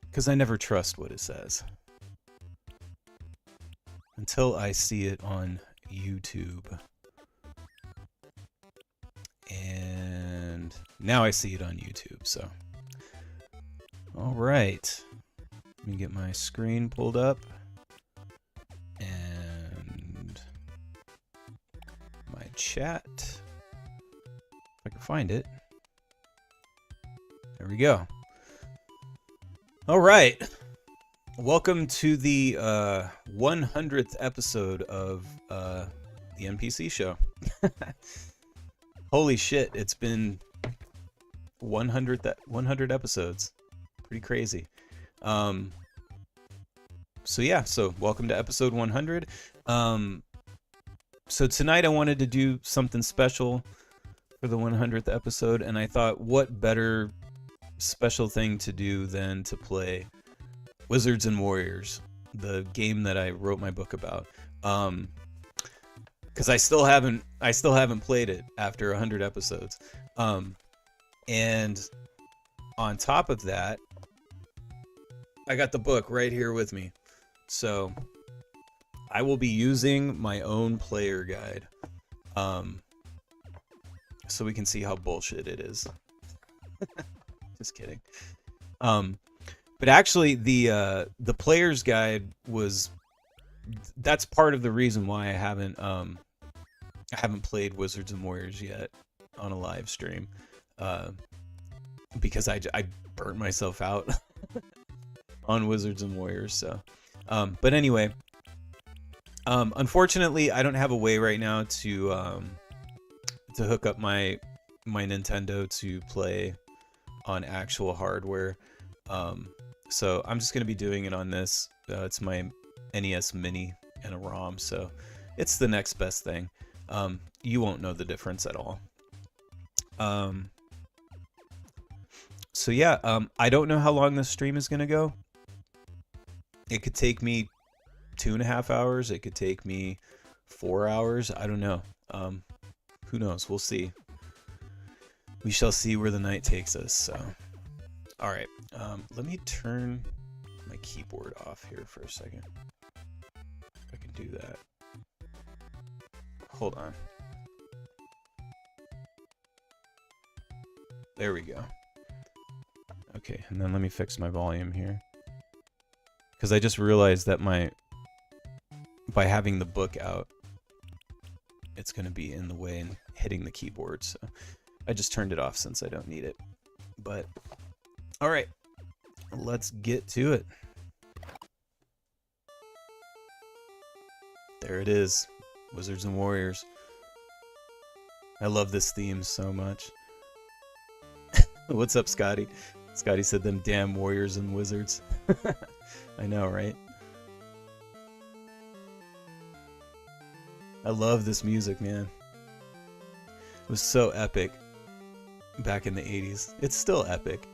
because I never trust what it says until I see it on YouTube. And now I see it on YouTube, so. All right. Let me get my screen pulled up. And my chat. If I can find it. There we go. All right. Welcome to the 100th episode of the NPC show. Holy shit, it's been 100 episodes. Pretty crazy. So welcome to episode 100. So tonight I wanted to do something special for the 100th episode, and I thought, what better special thing to do than to play Wizards and Warriors, the game that I wrote my book about. Because I still haven't played it after 100 episodes. And on top of that, I got the book right here with me. So I will be using my own player guide. So we can see how bullshit it is. Just kidding. But actually the player's guide that's part of the reason why I haven't played Wizards and Warriors yet on a live stream. Because I burnt myself out on Wizards and Warriors, so. But anyway, unfortunately, I don't have a way right now to hook up my Nintendo to play on actual hardware. So I'm just gonna be doing it on this. It's my NES Mini and a ROM, so it's the next best thing. You won't know the difference at all. So yeah, I don't know how long this stream is gonna go. It could take me 2.5 hours. It could take me 4 hours. I don't know. Who knows? We'll see. We shall see where the night takes us. So, all right. Let me turn my keyboard off here for a second. If I can do that. Hold on. There we go. Okay, and then let me fix my volume here. Because I just realized that by having the book out, it's going to be in the way and hitting the keyboard. So I just turned it off since I don't need it. But, all right, let's get to it. There it is, Wizards and Warriors. I love this theme so much. What's up, Scotty? Scotty said them damn Warriors and Wizards. I know, right? I love this music, man. It was so epic back in the 80s. It's still epic.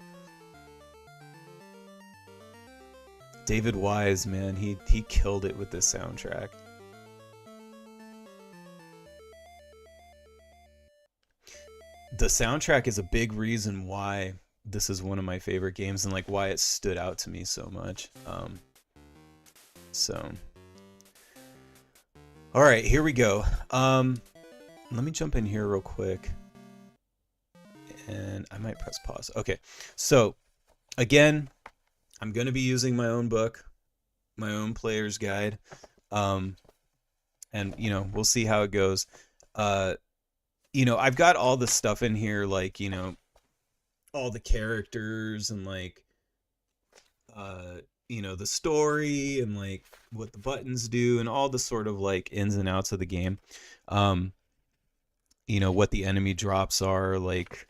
David Wise, man, he killed it with this soundtrack. The soundtrack is a big reason why this is one of my favorite games and like why it stood out to me so much. All right, here we go. Let me jump in here real quick, and I might press pause. Okay, so again, I'm gonna be using my own book, my own player's guide, and you know, we'll see how it goes. You know, I've got all the stuff in here, like, you know, all the characters and like you know, the story and like what the buttons do and all the sort of like ins and outs of the game. You know, what the enemy drops are, like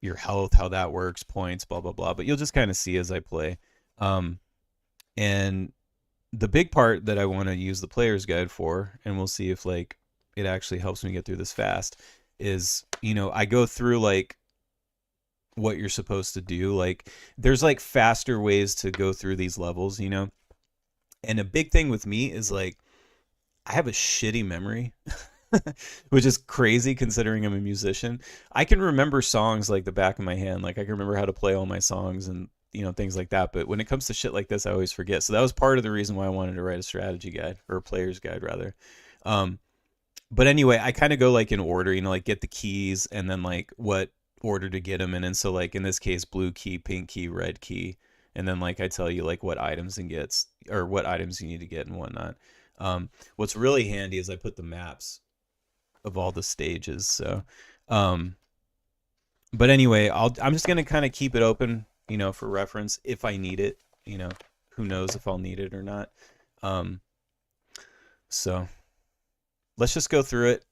your health, how that works, points, blah blah blah, but you'll just kind of see as I play. And the big part that I want to use the player's guide for, and we'll see if like it actually helps me get through this fast, is, you know, I go through like what you're supposed to do. Like there's like faster ways to go through these levels, you know. And a big thing with me is like I have a shitty memory. Which is crazy considering I'm a musician. I can remember songs like the back of my hand. Like I can remember how to play all my songs and you know, things like that. But when it comes to shit like this, I always forget. So that was part of the reason why I wanted to write a strategy guide, or a player's guide rather. But anyway, I kind of go like in order, you know, like get the keys and then like what order to get them in. And so like in this case, blue key, pink key, red key. And then like I tell you like what items and gets, or what items you need to get and whatnot. What's really handy is I put the maps of all the stages. So, but anyway, I'm just going to kind of keep it open, you know, for reference if I need it, you know, who knows if I'll need it or not. So let's just go through it.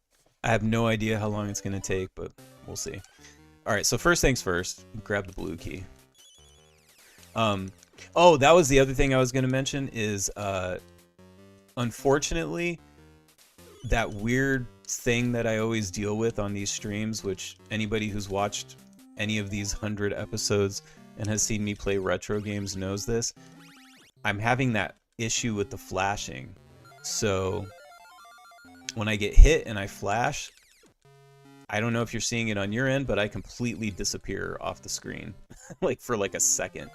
I have no idea how long it's going to take, but we'll see. All right. So first things first, grab the blue key. Oh, that was the other thing I was going to mention is, unfortunately, that weird thing that I always deal with on these streams, which anybody who's watched any of these 100 episodes and has seen me play retro games knows this. I'm having that issue with the flashing. So when I get hit and I flash, I don't know if you're seeing it on your end, but I completely disappear off the screen like for like a second.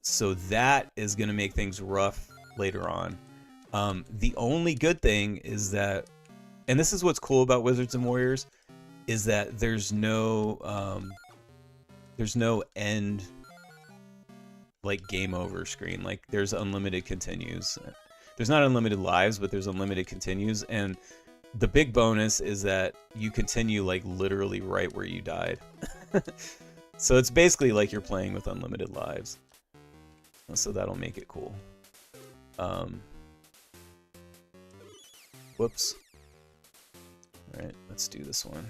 So that is going to make things rough later on. The only good thing is that, and this is what's cool about Wizards and Warriors, is that there's no end, like game over screen. Like there's unlimited continues. There's not unlimited lives, but there's unlimited continues. And the big bonus is that you continue like literally right where you died. So it's basically like you're playing with unlimited lives. So that'll make it cool. Whoops. Alright, let's do this one.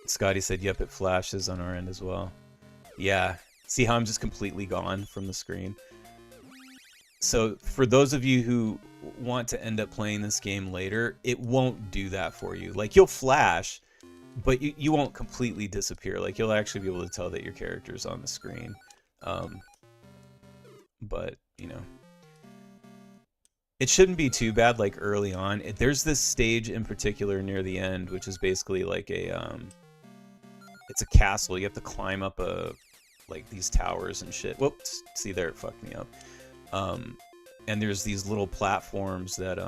Scotty said, yep, it flashes on our end as well. Yeah, see how I'm just completely gone from the screen? So for those of you who want to end up playing this game later, it won't do that for you. Like, you'll flash, but you won't completely disappear. Like, you'll actually be able to tell that your character's on the screen. But, you know, it shouldn't be too bad, like, early on. There's this stage in particular near the end, which is basically like a, it's a castle. You have to climb up like these towers and shit. Whoops, see there, it fucked me up. And there's these little platforms that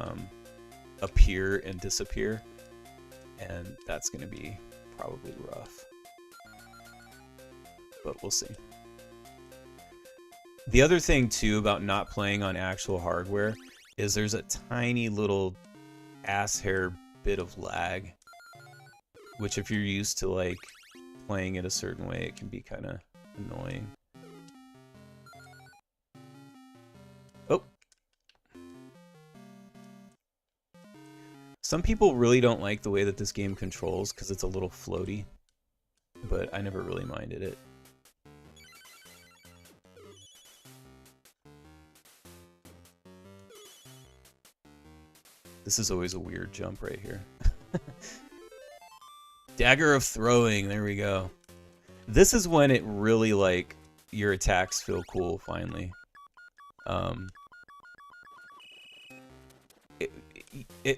appear and disappear, and that's going to be probably rough, but we'll see. The other thing too about not playing on actual hardware is there's a tiny little ass hair bit of lag, which if you're used to like playing it a certain way, it can be kind of annoying. Oh. Some people really don't like the way that this game controls because it's a little floaty, but I never really minded it. This is always a weird jump right here. Dagger of throwing, there we go. This is when it really, like, your attacks feel cool, finally.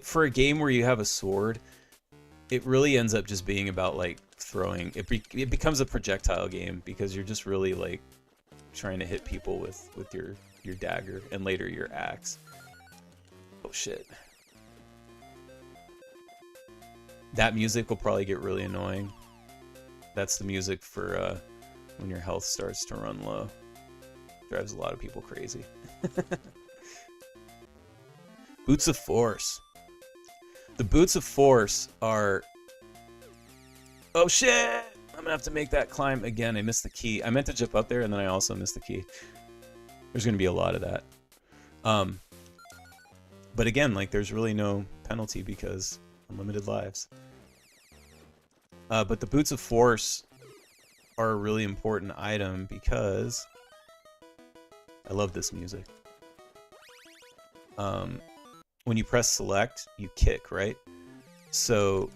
For a game where you have a sword, it really ends up just being about, like, throwing. It becomes a projectile game because you're just really, like, trying to hit people with your dagger and later your axe. Oh, shit. That music will probably get really annoying. That's the music for when your health starts to run low. Drives a lot of people crazy. Boots of Force. The Boots of Force are... Oh shit! I'm gonna have to make that climb again. I missed the key. I meant to jump up there and then I also missed the key. There's gonna be a lot of that. But again, like, there's really no penalty because unlimited lives. But the Boots of Force are a really important item because I love this music. When you press select, you kick, right? So,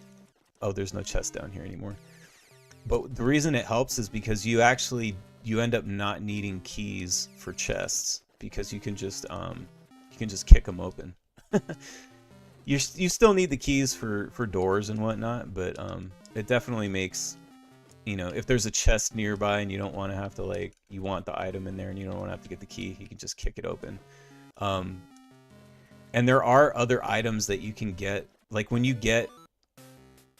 oh, there's no chest down here anymore. But the reason it helps is because you end up not needing keys for chests because you can just kick them open. You still need the keys for doors and whatnot, but it definitely makes, you know, if there's a chest nearby and you don't want to have to like, you want the item in there and you don't want to have to get the key, you can just kick it open. And there are other items that you can get, like when you get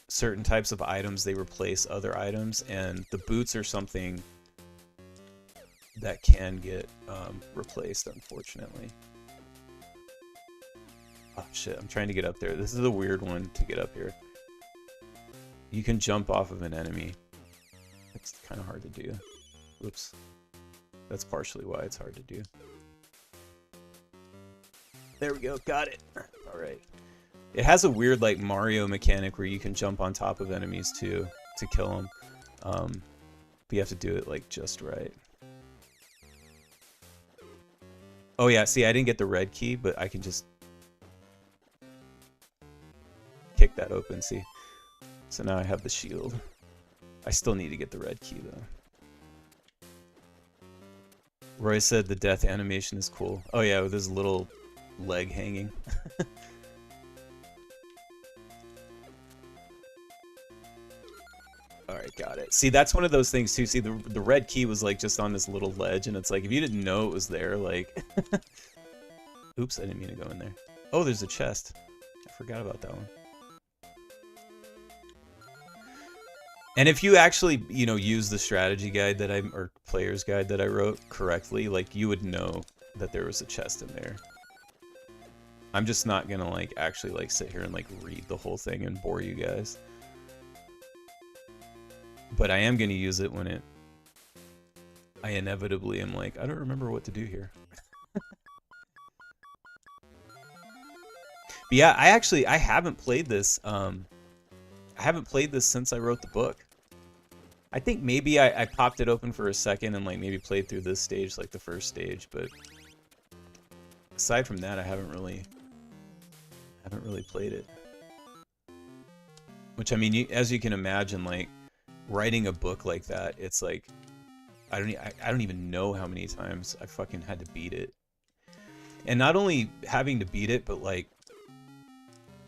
certain types of items, they replace other items, and the boots are something that can get replaced, unfortunately. Oh shit, I'm trying to get up there. This is a weird one to get up here. You can jump off of an enemy. It's kind of hard to do. Oops. That's partially why it's hard to do. There we go, got it. Alright. It has a weird like Mario mechanic where you can jump on top of enemies too to kill them. But you have to do it like just right. Oh yeah, see, I didn't get the red key, but I can just kick that open, see? So now I have the shield. I still need to get the red key though. Roy said the death animation is cool. Oh yeah, with his little leg hanging. Alright, got it. See, that's one of those things too. See, the red key was like just on this little ledge, and it's like, if you didn't know it was there, like... Oops, I didn't mean to go in there. Oh, there's a chest. I forgot about that one. And if you actually, you know, use the strategy guide that or player's guide that I wrote correctly, like, you would know that there was a chest in there. I'm just not gonna, like, actually, like, sit here and, like, read the whole thing and bore you guys. But I am gonna use it when I inevitably am like, I don't remember what to do here. But yeah, I haven't played this, I haven't played this since I wrote the book. I think maybe I popped it open for a second and like maybe played through this stage, like the first stage, but aside from that, I haven't really played it. Which, I mean, as you can imagine, like writing a book like that, it's like I don't even know how many times I fucking had to beat it. And not only having to beat it, but like,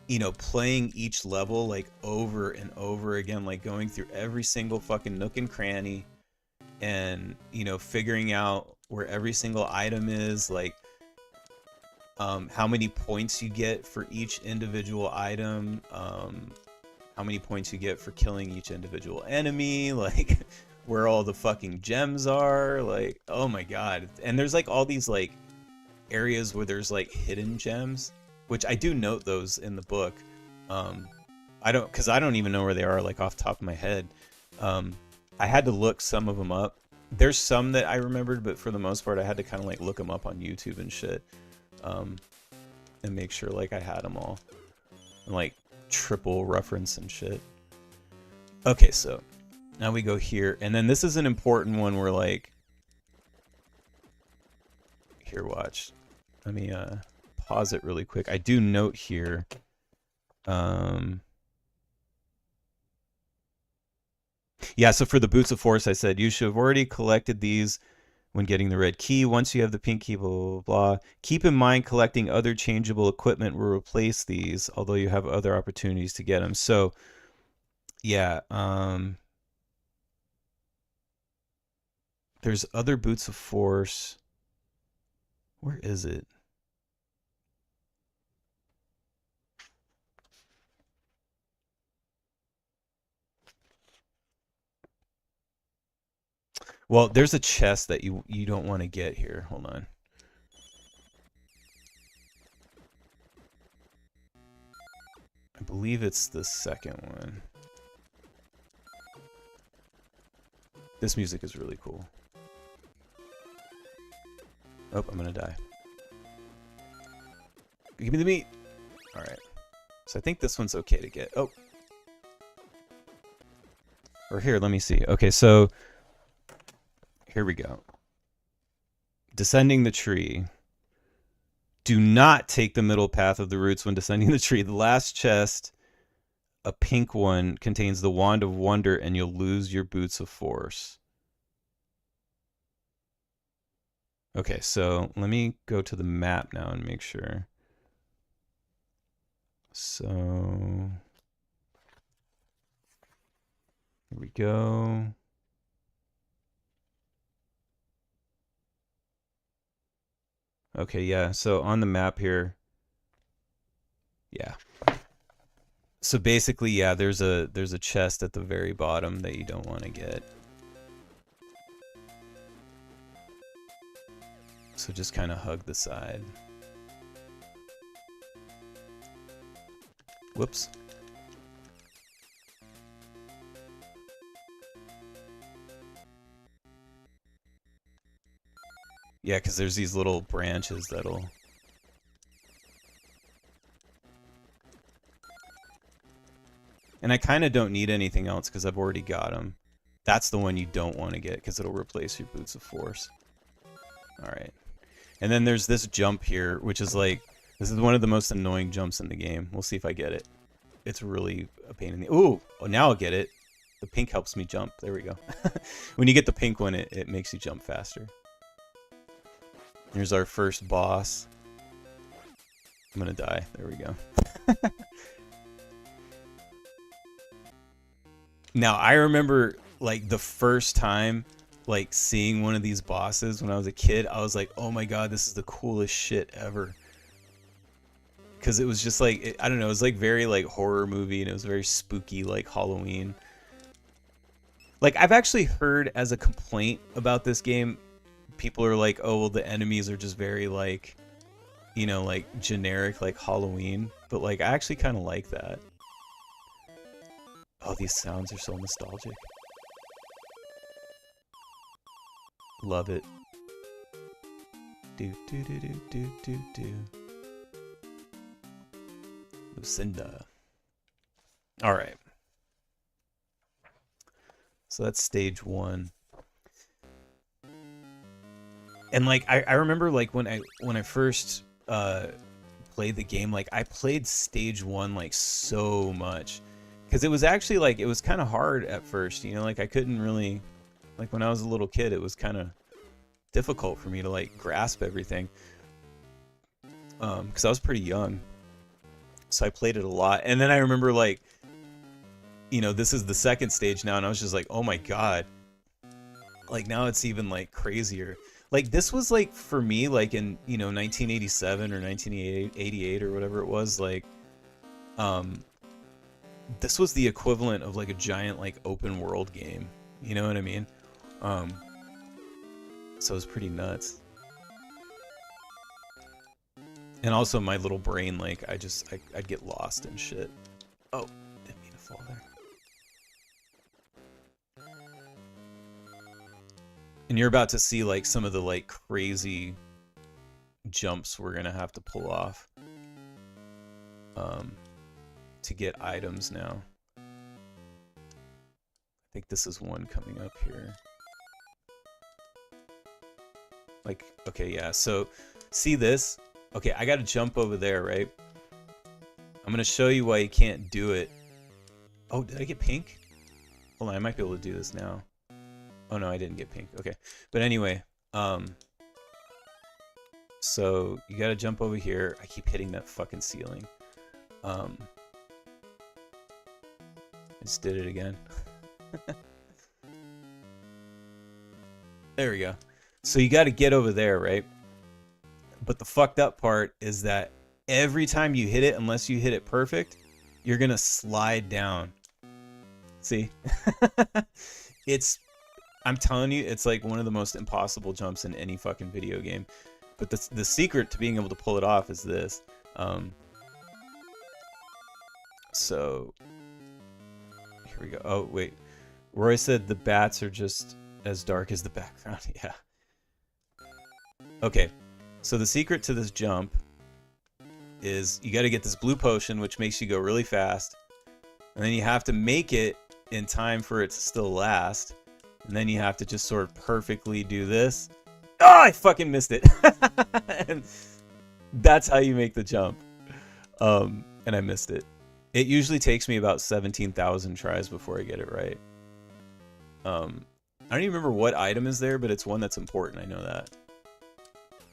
you know, playing each level like over and over again, like going through every single fucking nook and cranny and, you know, figuring out where every single item is, like how many points you get for each individual item, how many points you get for killing each individual enemy, like where all the fucking gems are, like, oh my god. And there's like all these like areas where there's like hidden gems, which I do note those in the book. Because I don't even know where they are, like off the top of my head. I had to look some of them up. There's some that I remembered, but for the most part, I had to kind of like look them up on YouTube and shit, and make sure like I had them all, and like triple reference and shit. Okay, so now we go here, and then this is an important one where like, here, watch. Let me pause it really quick. I do note here, yeah, so for the Boots of Force, I said you should have already collected these when getting the red key. Once you have the pink key, blah, blah, blah. Keep in mind collecting other changeable equipment will replace these, although you have other opportunities to get them. So, yeah, there's other Boots of Force. Where is it? Well, there's a chest that you don't want to get here. Hold on. I believe it's the second one. This music is really cool. Oh, I'm gonna die. Give me the meat! Alright. So I think this one's okay to get. Oh! Or here, let me see. Okay, so here we go. Descending the tree. Do not take the middle path of the roots when descending the tree. The last chest, a pink one, contains the Wand of Wonder, and you'll lose your Boots of Force. Okay, so let me go to the map now and make sure. So Here we go. Okay, yeah. So on the map here, yeah. So basically, yeah, there's a chest at the very bottom that you don't want to get. So just kind of hug the side. Whoops. Yeah, because there's these little branches that'll... And I kind of don't need anything else because I've already got them. That's the one you don't want to get because it'll replace your Boots of Force. Alright. And then there's this jump here, which is like... This is one of the most annoying jumps in the game. We'll see if I get it. It's really a pain in the... Ooh! Oh, now I'll get it. The pink helps me jump. There we go. When you get the pink one, it makes you jump faster. Here's our first boss. I'm gonna die. There we go. Now, I remember, like, the first time, like, seeing one of these bosses when I was a kid, I was like, oh my god, this is the coolest shit ever. Because it was just, like, I don't know, it was, like, very, like, horror movie, and it was very spooky, like, Halloween. Like, I've actually heard as a complaint about this game, people are like, oh, well, the enemies are just very, like, you know, like, generic, like, Halloween. But, like, I actually kind of like that. Oh, these sounds are so nostalgic. Love it. Do, do, do, do, do, do, do. Lucinda. Alright. So that's stage 1. And like I remember like when I first played the game, like I played stage 1 like so much. Because it was actually like it was kind of hard at first, you know, like I couldn't really, like when I was a little kid, it was kind of difficult for me to like grasp everything. Because I was pretty young. So I played it a lot. And then I remember like, you know, this is the second stage now, and I was just like, oh my god. Like now it's even like crazier. Like this was like for me like in, you know, 1987 or 1988 or whatever it was, like this was the equivalent of like a giant like open world game. You know what I mean? So it was pretty nuts. And also my little brain, like I'd get lost and shit. Oh, didn't mean to fall there. And you're about to see like some of the like crazy jumps we're gonna have to pull off to get items now. I think this is one coming up here. Like, okay, yeah, so see this? Okay, I gotta jump over there, right? I'm gonna show you why you can't do it. Oh, did I get pink? Hold on, I might be able to do this now. Oh no, I didn't get pink. Okay. But anyway, so you gotta jump over here. I keep hitting that fucking ceiling. I just did it again. There we go. So you gotta get over there, right? But the fucked up part is that every time you hit it, unless you hit it perfect, you're gonna slide down. See? I'm telling you, it's like one of the most impossible jumps in any fucking video game. But the secret to being able to pull it off is this. So here we go. Oh wait, Roy said the bats are just as dark as the background. Yeah. Okay, so the secret to this jump is you got to get this blue potion, which makes you go really fast, and then you have to make it in time for it to still last. And then you have to just sort of perfectly do this. Oh, I fucking missed it. And that's how you make the jump. And I missed it. It usually takes me about 17,000 tries before I get it right. I don't even remember what item is there, but it's one that's important. I know that.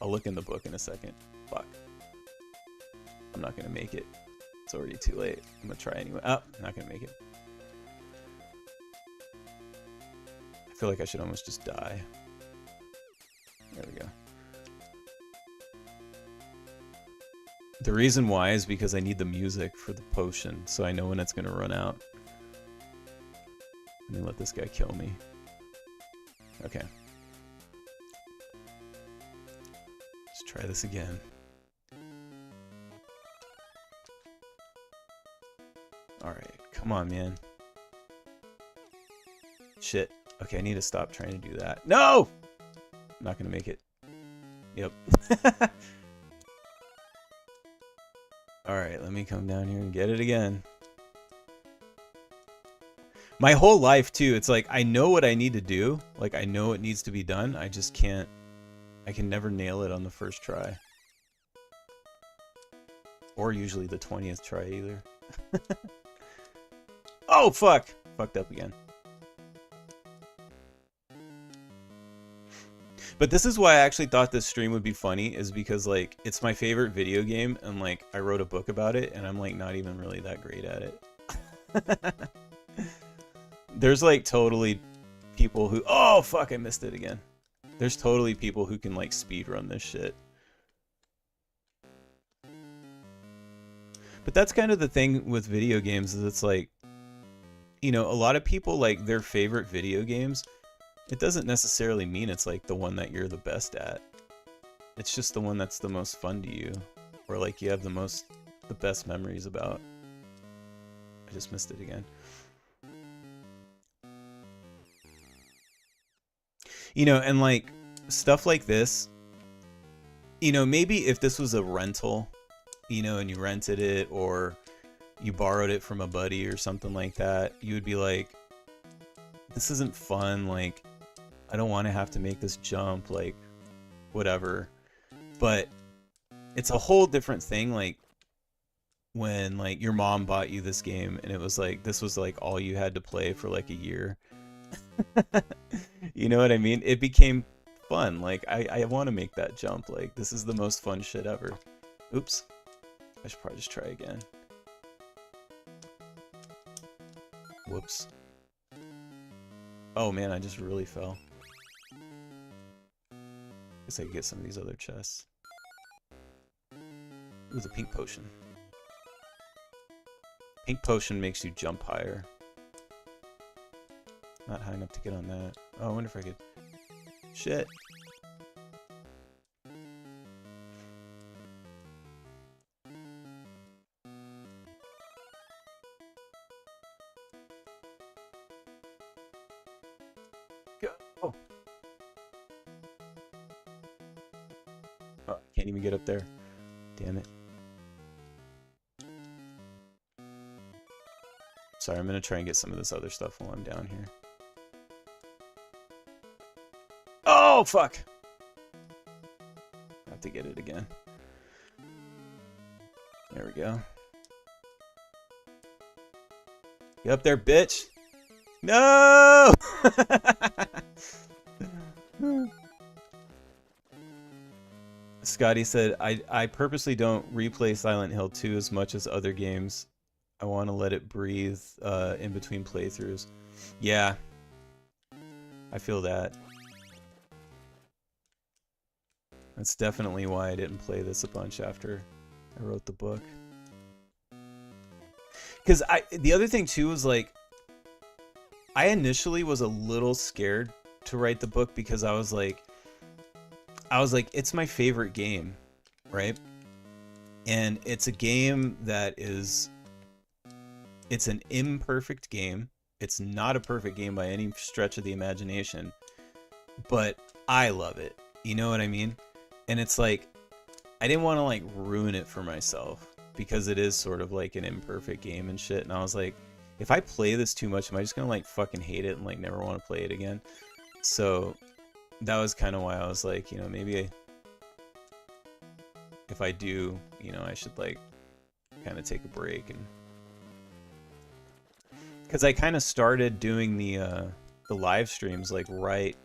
I'll look in the book in a second. Fuck. I'm not going to make it. It's already too late. I'm going to try anyway. Oh, I'm not going to make it. feel like I should almost just die. There we go. The reason why is because I need the music for the potion, so I know when it's gonna run out. Let me let this guy kill me. Okay. Let's try this again. Alright, come on, man. Shit. Okay, I need to stop trying to do that. No! I'm not gonna make it. Yep. Alright, let me come down here and get it again. My whole life, too, it's like, I know what I need to do. Like, I know it needs to be done. I just can't... I can never nail it on the first try. Or usually the 20th try, either. Oh, fuck! Fucked up again. But this is why I actually thought this stream would be funny, is because, like, it's my favorite video game, and, like, I wrote a book about it, and I'm, like, not even really that great at it. There's, like, totally people who... Oh, fuck, I missed it again. There's totally people who can, like, speedrun this shit. But that's kind of the thing with video games, is it's like, you know, a lot of people, like, their favorite video games... It doesn't necessarily mean it's like the one that you're the best at. It's just the one that's the most fun to you. Or like you have the best memories about. I just missed it again. You know, and like stuff like this, you know, maybe if this was a rental, you know, and you rented it or you borrowed it from a buddy or something like that, you would be like, this isn't fun, like, I don't want to have to make this jump, like, whatever. But it's a whole different thing, like, when, like, your mom bought you this game, and it was, like, this was, like, all you had to play for, like, a year. You know what I mean? It became fun. Like, I want to make that jump. Like, this is the most fun shit ever. Oops. I should probably just try again. Whoops. Oh, man, I just really fell. Guess I could get some of these other chests. Ooh, the pink potion. Pink potion makes you jump higher. Not high enough to get on that. Oh, I wonder if I could... Shit. Go! Oh, I can't even get up there. Damn it. Sorry, I'm gonna try and get some of this other stuff while I'm down here. Oh, fuck! I have to get it again. There we go. Get up there, bitch! No! Scotty said, I purposely don't replay Silent Hill 2 as much as other games. I want to let it breathe in between playthroughs. Yeah. I feel that. That's definitely why I didn't play this a bunch after I wrote the book. Because the other thing too was like, I initially was a little scared to write the book because I was like, it's my favorite game, right? And it's a game that is, it's an imperfect game. It's not a perfect game by any stretch of the imagination, but I love it. You know what I mean? And it's like, I didn't want to like ruin it for myself because it is sort of like an imperfect game and shit. And I was like, if I play this too much, am I just going to like fucking hate it and like never want to play it again? So that was kind of why I was like, you know, maybe if I do, you know, I should like kind of take a break. And because I kind of started doing the live streams like right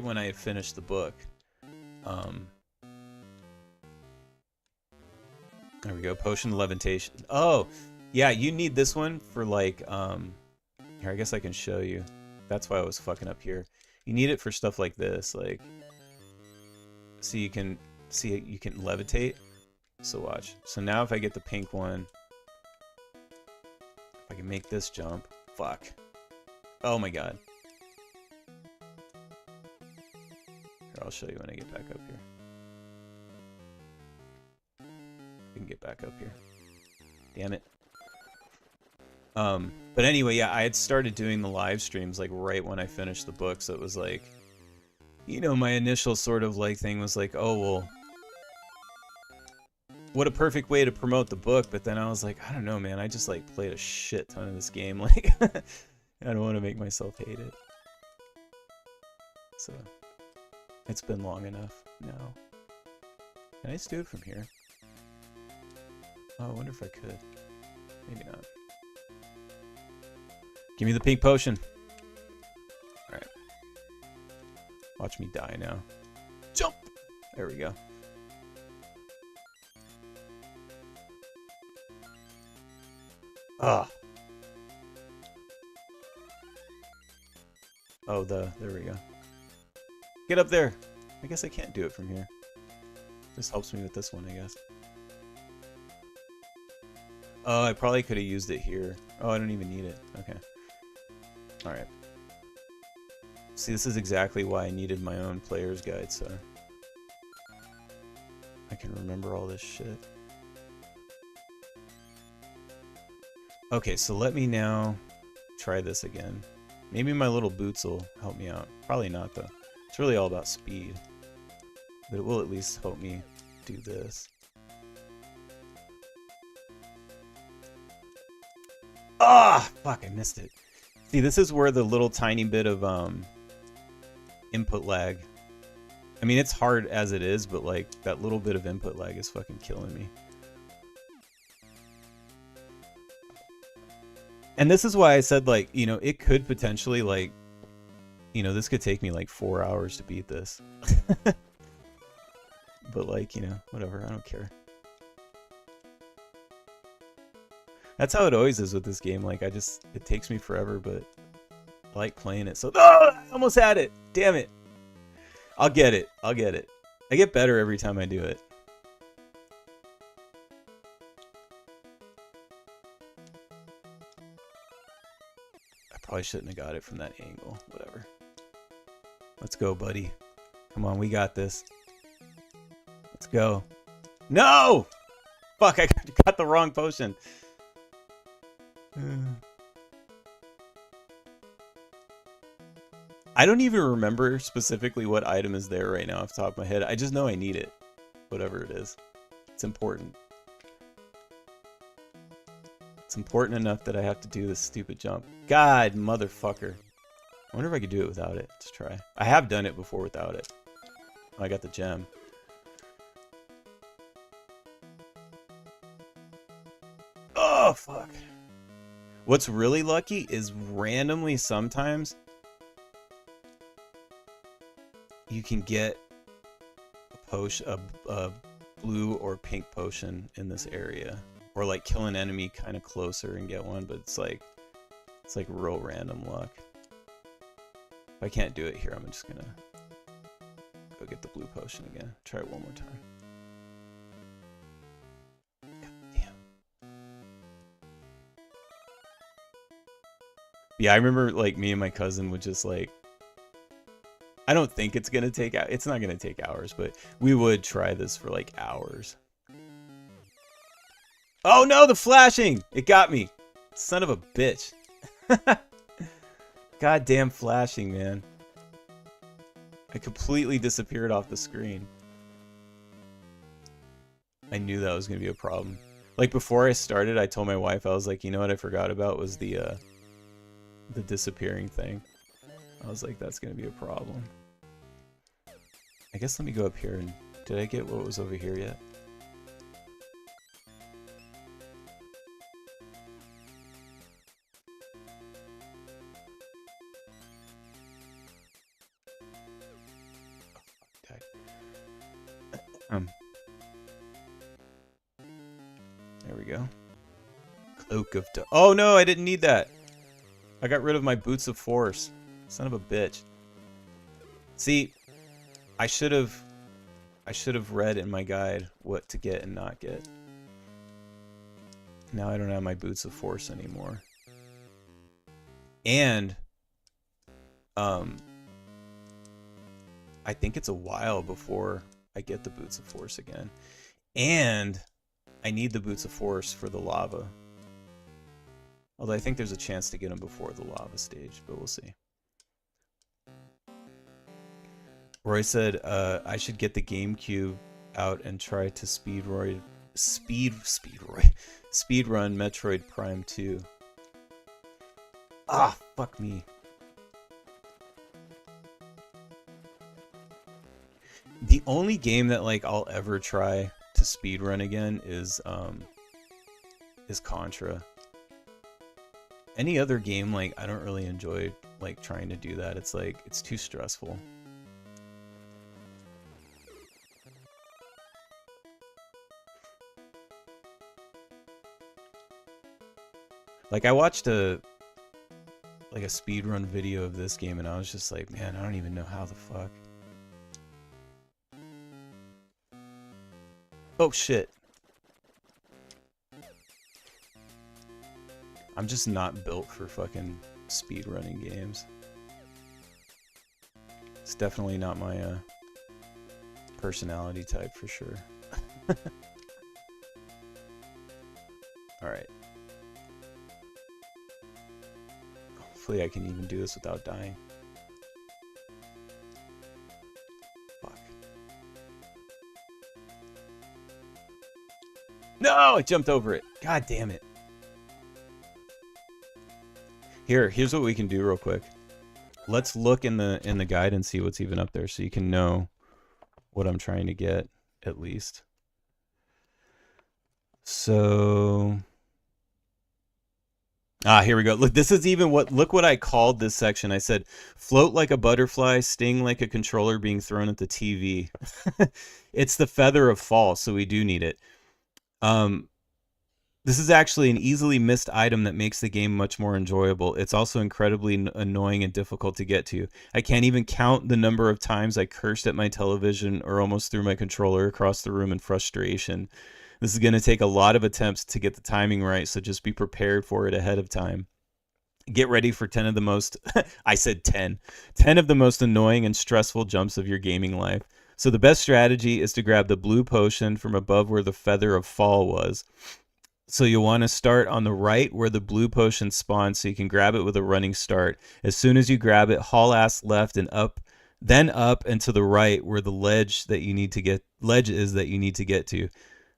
when I had finished the book. There we go, potion levitation. Oh, yeah, you need this one for like here, I guess I can show you. That's why I was fucking up here. You need it for stuff like this, like, so you can see you can levitate. So watch. So now if I get the pink one, if I can make this jump, fuck. Oh my god. Here, I'll show you when I get back up here. We can get back up here. Damn it. But anyway, yeah, I had started doing the live streams like right when I finished the book, so it was like, you know, my initial sort of like thing was like, oh well, what a perfect way to promote the book. But then I was like, I don't know, man, I just like played a shit ton of this game, like I don't want to make myself hate it. So it's been long enough now. Can I just do it from here? Oh, I wonder if I could. Maybe not. Give me the pink potion. Alright. Watch me die now. Jump! There we go. Ah. Oh, there we go. Get up there! I guess I can't do it from here. This helps me with this one, I guess. Oh, I probably could have used it here. Oh, I don't even need it. Okay. Alright. See, this is exactly why I needed my own player's guide, so I can remember all this shit. Okay, so let me now try this again. Maybe my little boots will help me out. Probably not, though. It's really all about speed. But it will at least help me do this. Ah! Fuck, I missed it. See, this is where the little tiny bit of input lag. I mean, it's hard as it is, but like that little bit of input lag is fucking killing me. And this is why I said, like, you know, it could potentially, like, you know, this could take me like 4 hours to beat this. But like, you know, whatever, I don't care. That's how it always is with this game. Like, it takes me forever, but I like playing it. So, oh, I almost had it. Damn it. I'll get it. I'll get it. I get better every time I do it. I probably shouldn't have got it from that angle. Whatever. Let's go, buddy. Come on, we got this. Let's go. No! Fuck, I got the wrong potion. I don't even remember specifically what item is there right now off the top of my head. I just know I need it. Whatever it is. It's important. It's important enough that I have to do this stupid jump. God, motherfucker. I wonder if I could do it without it. Let's try. I have done it before without it. Oh, I got the gem. Oh, fuck. What's really lucky is randomly sometimes you can get a potion, a blue or pink potion in this area, or like kill an enemy kind of closer and get one, but it's like real random luck. If I can't do it here, I'm just gonna go get the blue potion again. Try it one more time. Yeah, I remember like me and my cousin would just like, I don't think it's gonna take out. It's not gonna take hours, but we would try this for like hours. Oh no, the flashing! It got me. Son of a bitch. Goddamn flashing, man. I completely disappeared off the screen. I knew that was gonna be a problem. Like before I started, I told my wife, I was like, you know what I forgot about was the disappearing thing. I was like, that's gonna be a problem. I guess let me go up here and... Did I get what was over here yet? There we go. Cloak of... Oh no, I didn't need that! I got rid of my Boots of Force. Son of a bitch. See, I should have read in my guide what to get and not get. Now I don't have my Boots of Force anymore. And I think it's a while before I get the Boots of Force again. And I need the Boots of Force for the lava. Although I think there's a chance to get them before the lava stage, but we'll see. Roy said I should get the GameCube out and try to speedrun Metroid Prime 2. Ah, fuck me. The only game that like I'll ever try to speedrun again is Contra. Any other game, like, I don't really enjoy like trying to do that. It's like it's too stressful. Like, I watched a speedrun video of this game and I was just like, man, I don't even know how the fuck. Oh shit. I'm just not built for fucking speedrunning games. It's definitely not my personality type for sure. Alright. Hopefully I can even do this without dying. Fuck. No! I jumped over it. God damn it. Here's what we can do real quick. Let's look in the guide and see what's even up there so you can know what I'm trying to get, at least. So... here we go. Look, this is even look what I called this section. I said, float like a butterfly, sting like a controller being thrown at the TV. It's the Feather of Fall, so we do need it. This is actually an easily missed item that makes the game much more enjoyable. It's also incredibly annoying and difficult to get to. I can't even count the number of times I cursed at my television or almost threw my controller across the room in frustration. This is going to take a lot of attempts to get the timing right, so just be prepared for it ahead of time. Get ready for 10 of the most, I said 10 of the most annoying and stressful jumps of your gaming life. So the best strategy is to grab the blue potion from above where the Feather of Fall was. So you'll want to start on the right where the blue potion spawns so you can grab it with a running start. As soon as you grab it, haul ass left and up, then up and to the right where the ledge is that you need to get to.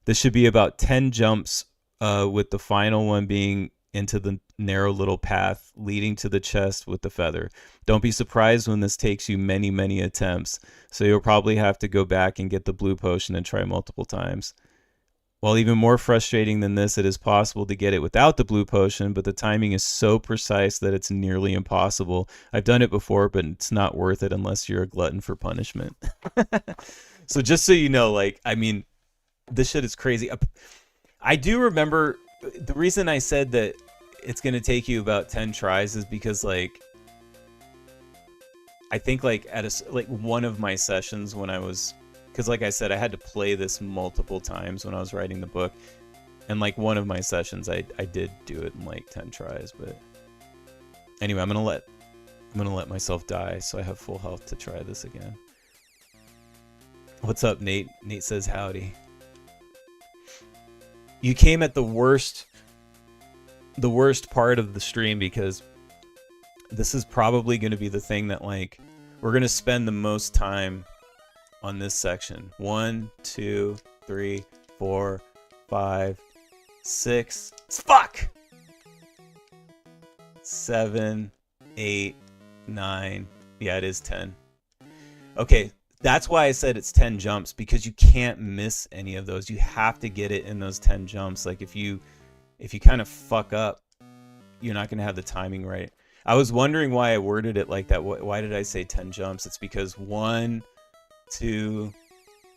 This should be about 10 jumps, with the final one being into the narrow little path leading to the chest with the feather. Don't be surprised when this takes you many, many attempts. So you'll probably have to go back and get the blue potion and try multiple times. While even more frustrating than this, it is possible to get it without the blue potion, but the timing is so precise that it's nearly impossible. I've done it before, but it's not worth it unless you're a glutton for punishment. So just so you know, like, I mean, this shit is crazy. I do remember the reason I said that it's going to take you about 10 tries is because, like, I think, like, at one of my sessions when I was... Because, like I said, I had to play this multiple times when I was writing the book. And, like, one of my sessions, I did do it in, like, 10 tries. But anyway, I'm gonna let myself die so I have full health to try this again. What's up, Nate? Nate says howdy. You came at the worst part of the stream, because this is probably going to be the thing that, like, we're going to spend the most time on this section. 1, 2, 3, 4, 5, 6. Fuck! 7, 8, 9. Yeah, it is 10. Okay, that's why I said it's 10 jumps, because you can't miss any of those. You have to get it in those 10 jumps. Like, if you kind of fuck up, you're not going to have the timing right. I was wondering why I worded it like that. Why did I say 10 jumps? It's because 1, 2,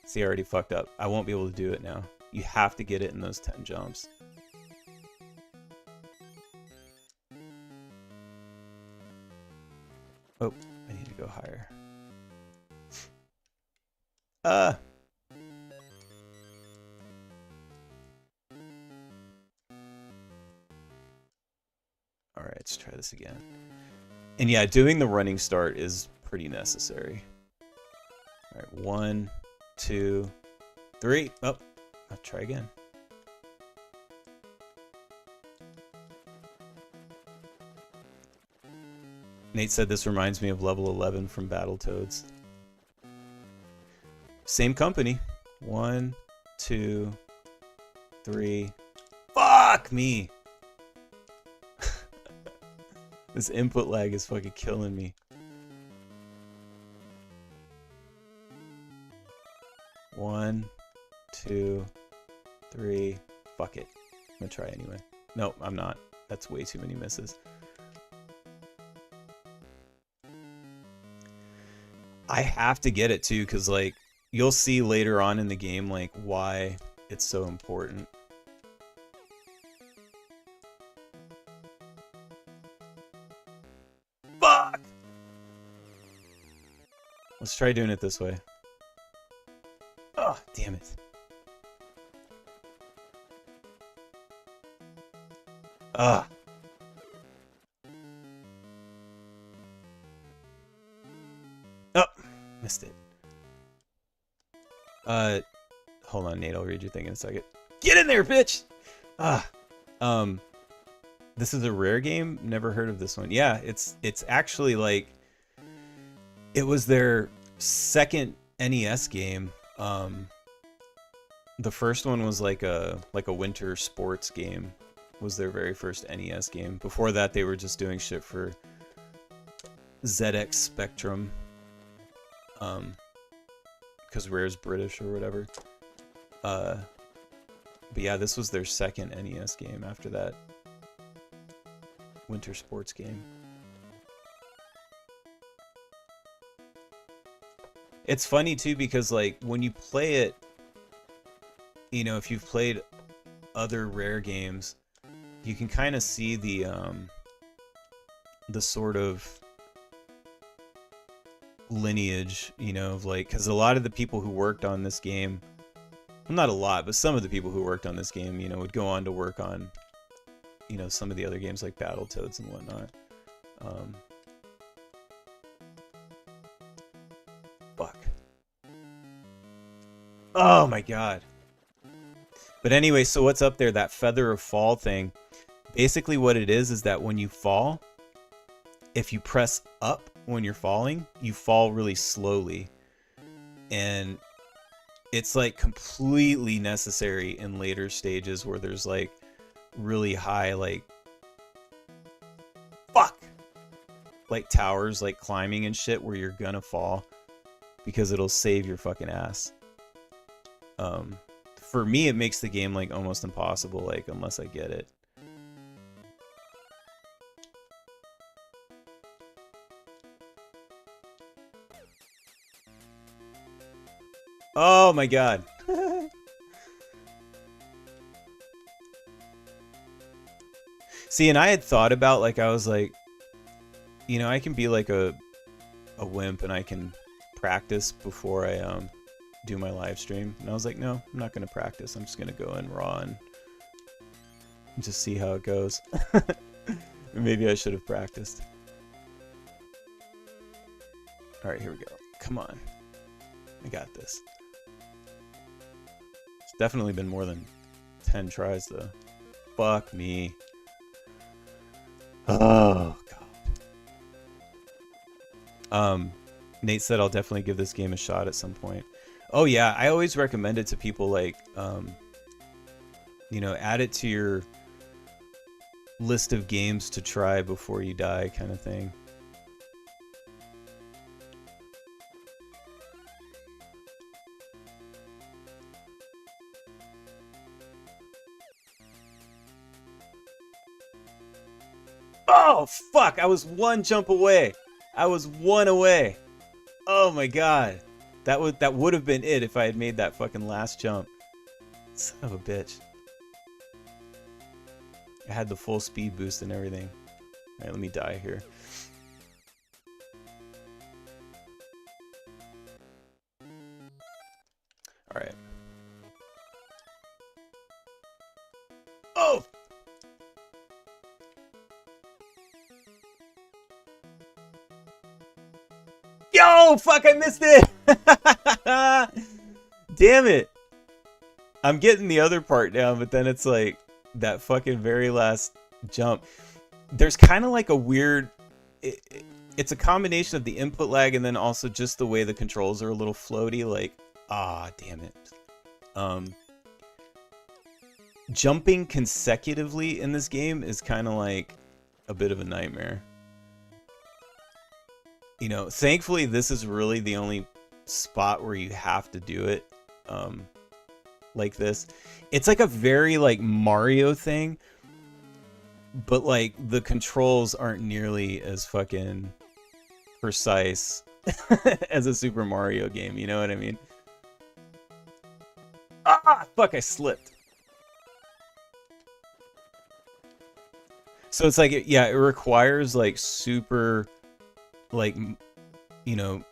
see, I already fucked up. I won't be able to do it now. You have to get it in those 10 jumps. Oh, I need to go higher. Alright, let's try this again. And yeah, doing the running start is pretty necessary. Alright, 1, 2, 3. Oh, I'll try again. Nate said this reminds me of level 11 from Battletoads. Same company. 1, 2, 3. Fuck me! This input lag is fucking killing me. One, 2, 3. Fuck it. I'm gonna try anyway. No, I'm not. That's way too many misses. I have to get it too, because like you'll see later on in the game like why it's so important. Fuck! Let's try doing it this way. Oh, damn it. Ugh. Oh, missed it. Hold on, Nate. I'll read your thing in a second. Get in there, bitch! This is a rare game. Never heard of this one. Yeah, it's actually like it was their second NES game. The first one was like a winter sports game. Was their very first NES game. Before that, they were just doing shit for ZX Spectrum. Because Rare's British or whatever. But yeah, this was their second NES game after that winter sports game. It's funny too because like when you play it, you know, if you've played other Rare games, you can kind of see the sort of lineage, you know, of like, because a lot of the people who worked on this game, well, not a lot, but some of the people who worked on this game, you know, would go on to work on, you know, some of the other games like Battletoads and whatnot. Fuck. Oh my god. But anyway, so what's up there? That feather of fall thing. Basically what it is that when you fall, if you press up when you're falling, you fall really slowly. And it's like completely necessary in later stages where there's like really high like fuck like towers like climbing and shit where you're gonna fall because it'll save your fucking ass. For me it makes the game like almost impossible like unless I get it. Oh my god. See, and I had thought about like I was like, you know, I can be like a wimp and I can practice before I do my live stream. And I was like, no, I'm not gonna practice. I'm just gonna go in raw and just see how it goes. Maybe I should have practiced. Alright, here we go. Come on. I got this. It's definitely been more than 10 tries though. Fuck me. Oh god. Nate said I'll definitely give this game a shot at some point. Oh yeah, I always recommend it to people like you know, add it to your list of games to try before you die kind of thing. Oh, fuck! I was one jump away. I was one away. Oh my god. That would have been it if I had made that fucking last jump. Son of a bitch. I had the full speed boost and everything. Alright, let me die here. All right. Oh! Yo, fuck, I missed it! Damn it. I'm getting the other part down, but then it's like that fucking very last jump. There's kind of like a weird... it's a combination of the input lag and then also just the way the controls are a little floaty. Like, damn it. Jumping consecutively in this game is kind of like a bit of a nightmare. You know, thankfully this is really the only spot where you have to do it like this. It's like a very like Mario thing, but like the controls aren't nearly as fucking precise as a Super Mario game, you know what I mean? Fuck, I slipped. So it's like, yeah, it requires like super, like, you know,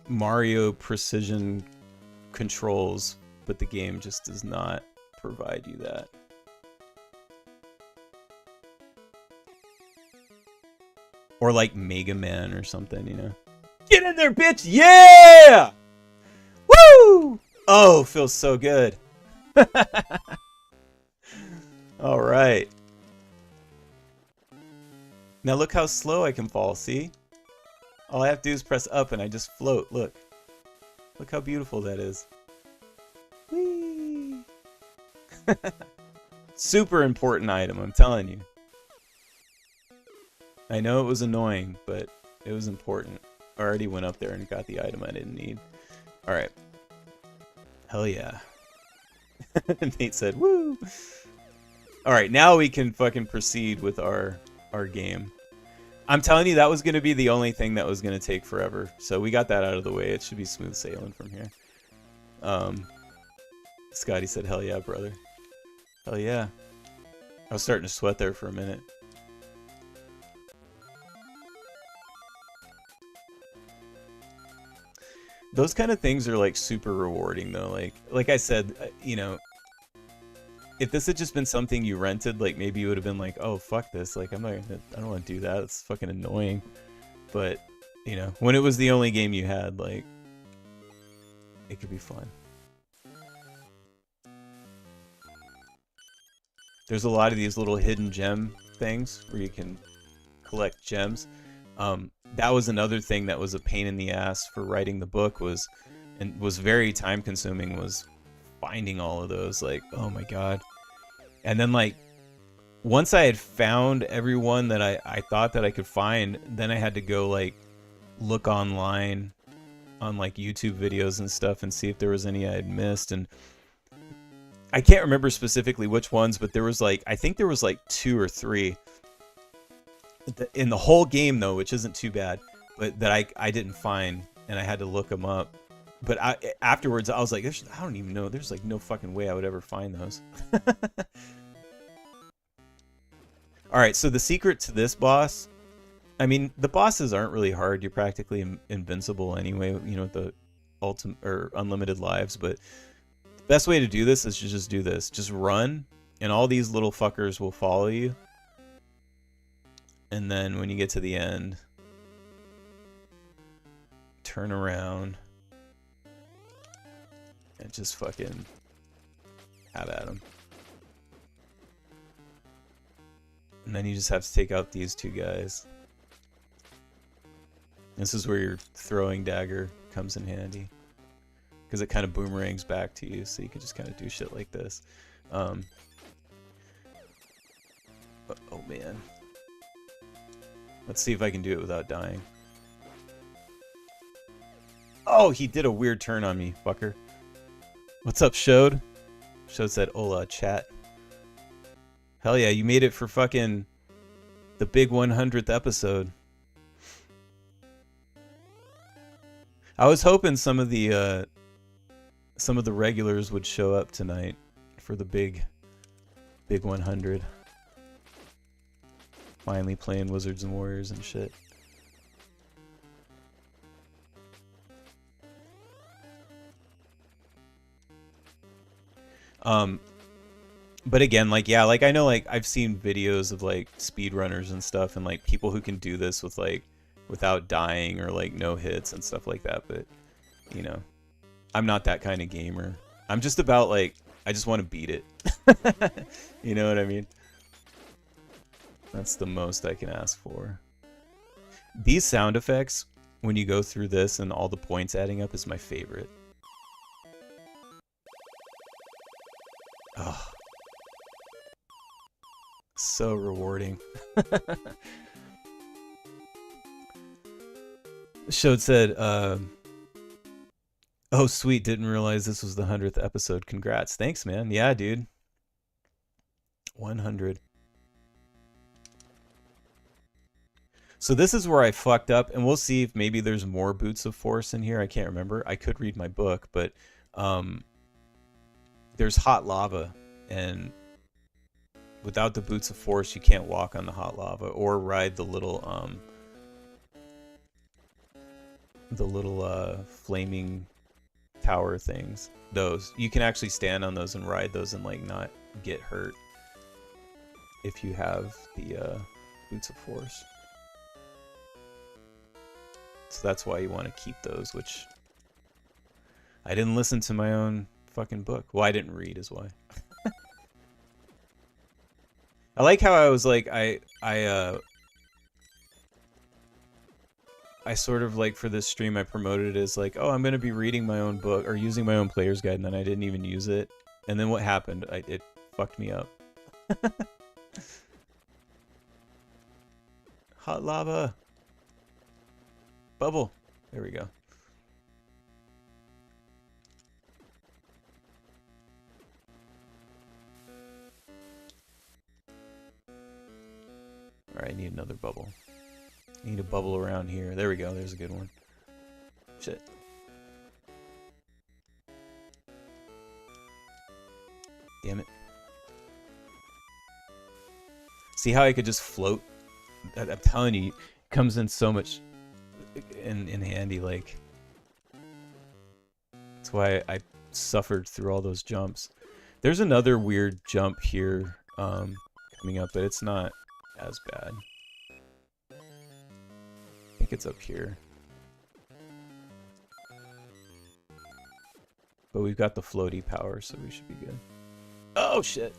Mario precision controls, but the game just does not provide you that. Or like Mega Man or something, you know? Get in there, bitch! Yeah! Woo! Oh, feels so good. All right. Now look how slow I can fall, see? All I have to do is press up and I just float, look. Look how beautiful that is. Whee! Super important item, I'm telling you. I know it was annoying, but it was important. I already went up there and got the item I didn't need. Alright. Hell yeah. Nate said, woo! Alright, now we can fucking proceed with our game. I'm telling you, that was going to be the only thing that was going to take forever. So we got that out of the way. It should be smooth sailing from here. Scotty said, hell yeah, brother. Hell yeah. I was starting to sweat there for a minute. Those kind of things are like super rewarding though. Like I said, you know, if this had just been something you rented, like maybe you would have been like, oh fuck this, like I don't want to do that. It's fucking annoying. But you know, when it was the only game you had, like it could be fun. There's a lot of these little hidden gem things where you can collect gems. That was another thing that was a pain in the ass for writing the book, was very time consuming, was finding all of those. Like, oh my god. And then like once I had found everyone that I thought that I could find, then I had to go like look online on like YouTube videos and stuff and see if there was any I had missed. And I can't remember specifically which ones, but there was like, I think there was like 2 or 3 in the whole game though, which isn't too bad, but that I didn't find, and I had to look them up. But afterwards I was like, I don't even know, there's like no fucking way I would ever find those. Alright, so the secret to this boss, I mean, the bosses aren't really hard. You're practically invincible anyway, you know, with the ultimate or unlimited lives. But the best way to do this is to just do this. Just run, and all these little fuckers will follow you. And then when you get to the end, turn around and just fucking have at them. And then you just have to take out these 2 guys. This is where your throwing dagger comes in handy, because it kind of boomerangs back to you, so you can just kind of do shit like this. Oh man. Let's see if I can do it without dying. Oh, he did a weird turn on me, fucker. What's up, Shode? Shode said, hola, chat. Hell yeah, you made it for fucking the big 100th episode. I was hoping some of the regulars would show up tonight for the big 100. Finally playing Wizards and Warriors and shit. Um, but again, like, yeah, like I know, like I've seen videos of like speedrunners and stuff, and like people who can do this with like without dying or like no hits and stuff like that. But you know, I'm not that kind of gamer. I'm just about like I just want to beat it. You know what I mean? That's the most I can ask for. These sound effects, when you go through this and all the points adding up, is my favorite. Oh, so rewarding. Shode said, oh, sweet, didn't realize this was the 100th episode. Congrats. Thanks, man. Yeah, dude. 100. So this is where I fucked up, and we'll see if maybe there's more Boots of Force in here. I can't remember. I could read my book, but there's hot lava, and without the Boots of Force, you can't walk on the hot lava or ride the little flaming tower things. Those you can actually stand on those and ride those and like not get hurt if you have the Boots of Force. So that's why you want to keep those, which I didn't listen to my own fucking book. Well, I didn't read is why. I like how I was like I sort of like for this stream I promoted it as like, oh, I'm gonna be reading my own book or using my own player's guide, and then I didn't even use it. And then what happened? It fucked me up. Hot lava. Bubble. There we go. Alright, I need another bubble. I need a bubble around here. There we go. There's a good one. Shit. Damn it. See how I could just float? I'm telling you, it comes in so much in handy. Like, that's why I suffered through all those jumps. There's another weird jump here coming up, but it's not as bad. I think it's up here. But we've got the floaty power, so we should be good. Oh, shit.